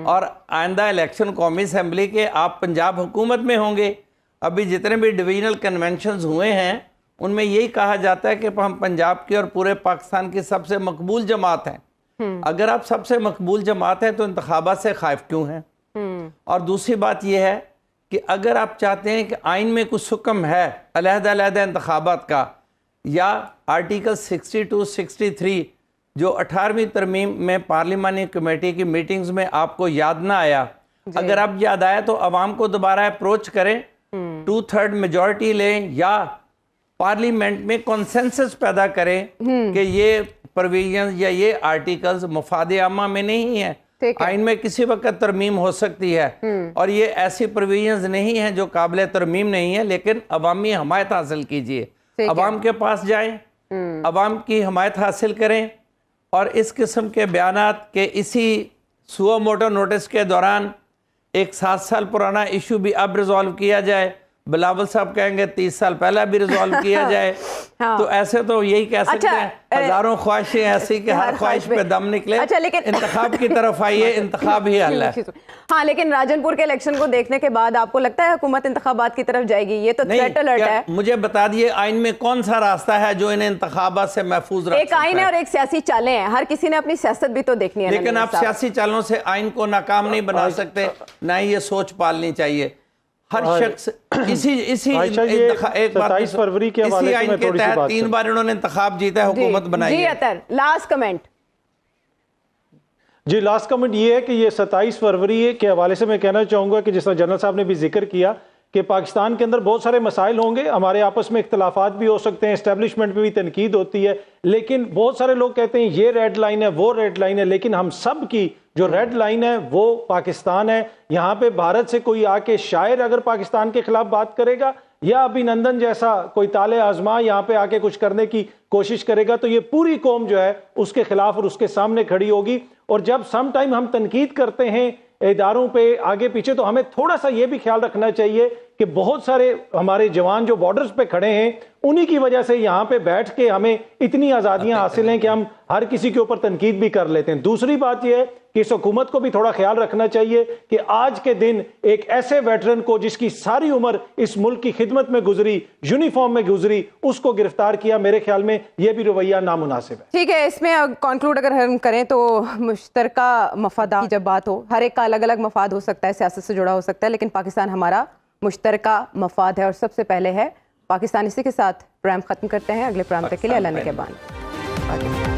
और आइंदा इलेक्शन कौमी असम्बली के आप पंजाब हुकूमत में होंगे। अभी जितने भी डिवीजनल कन्वेंशंस हुए हैं उनमें यही कहा जाता है कि हम पंजाब की और पूरे पाकिस्तान की सबसे मकबूल जमात हैं। अगर आप सबसे मकबूल जमात हैं तो इंतखाबात से खाइफ क्यों हैं? और दूसरी बात यह है कि अगर आप चाहते हैं कि आइन में कुछ हुक्म है अलहदा इंतखाबात का, या आर्टिकल 62, 63 जो 18वीं तरमीम में पार्लिमानी कमेटी की मीटिंग्स में आपको याद ना आया, अगर अब याद आया तो अवाम को दोबारा अप्रोच करें, 2/3 मेजॉरिटी लें या पार्लियामेंट में कॉन्सेंसस पैदा करें कि ये प्रोविजन या ये आर्टिकल्स मुफाद आमा में नहीं है, आइन में किसी वक्त तरमीम हो सकती है और ये ऐसी प्रोविजंस नहीं है जो काबिल तरमीम नहीं है, लेकिन अवामी हमायत हासिल कीजिए, अवाम के पास जाएं, अवाम की हमायत हासिल करें। और इस किस्म के बयानात के इसी सुओ मोटो नोटिस के दौरान एक 7 साल पुराना इशू भी अब रिजॉल्व किया जाए, बिलावल साहब कहेंगे 30 साल पहले भी रिजॉल्व किया जाए। हाँ। तो ऐसे तो यही कह सकते हैं, हजारों ख्वाहिशें ऐसी कि हर ख्वाहिश पे दम निकले। अच्छा, लेकिन इंतखाब की तरफ आइए, इंतखाब ही हल है। हाँ, लेकिन राजनपुर के इलेक्शन को देखने के बाद आपको लगता है हुकूमत इंतखाबात की तरफ जाएगी? ये तो थ्रेट अलर्ट है। मुझे बता दिए आइन में कौन सा रास्ता है जो इन्हें इंतखाबात से महफूज रख एक आइन है और एक सियासी चालें हैं, हर किसी ने अपनी सियासत भी तो देखनी है। लेकिन आप सियासी चालों से आइन को नाकाम नहीं बना सकते, ना ही ये सोच पालनी चाहिए। हर शख्स इसी एक बात 27 फरवरी के इसी आइन के तहत 3 बार इन्होंने इंतखाब जीता है, हुकूमत बनाई है। Last comment. जी, लास्ट कमेंट ये है कि ये 27 फरवरी के हवाले से मैं कहना चाहूँगा कि जिस तरह जनरल साहब ने भी जिक्र किया कि पाकिस्तान के अंदर बहुत सारे मसाइल होंगे, हमारे आपस में इख्तलाफात भी हो सकते हैं, एस्टेब्लिशमेंट पे भी तनकीद होती है, लेकिन बहुत सारे लोग कहते हैं ये रेड लाइन है, वो रेड लाइन है, लेकिन हम सब की जो रेड लाइन है वो पाकिस्तान है। यहाँ पे भारत से कोई आके शायर अगर पाकिस्तान के खिलाफ बात करेगा या अभिनंदन जैसा कोई ताले आजमा यहाँ पे आके कुछ करने की कोशिश करेगा तो ये पूरी कौम जो है उसके खिलाफ और उसके सामने खड़ी होगी। और जब सम टाइम हम तनकीद करते हैं इदारों पे आगे पीछे, तो हमें थोड़ा सा ये भी ख्याल रखना चाहिए कि बहुत सारे हमारे जवान जो बॉर्डर्स पे खड़े हैं उन्हीं की वजह से यहाँ पे बैठ के हमें इतनी आज़ादियाँ हासिल हैं कि हम हर किसी के ऊपर तनकीद भी कर लेते हैं। दूसरी बात यह है कि इस हुकूमत को भी थोड़ा ख्याल रखना चाहिए कि आज के दिन एक ऐसे वेटरन को जिसकी सारी उम्र इस मुल्क की खिदमत में गुजरी, यूनिफॉर्म में गुजरी, उसको गिरफ्तार किया, मेरे ख्याल में यह भी रवैया नामुनासिब है। ठीक है, इसमें कंक्लूड अगर हम करें तो मुश्तरका मफादात की जब बात हो, हर एक का अलग अलग मफाद हो सकता है, सियासत से जुड़ा हो सकता है, लेकिन पाकिस्तान हमारा मुश्तरका मफाद है और सबसे पहले है पाकिस्तान। इसी के साथ प्रोग्राम खत्म करते हैं। अगले प्रोग्राम तक के लिए अल्लाह ने के बान।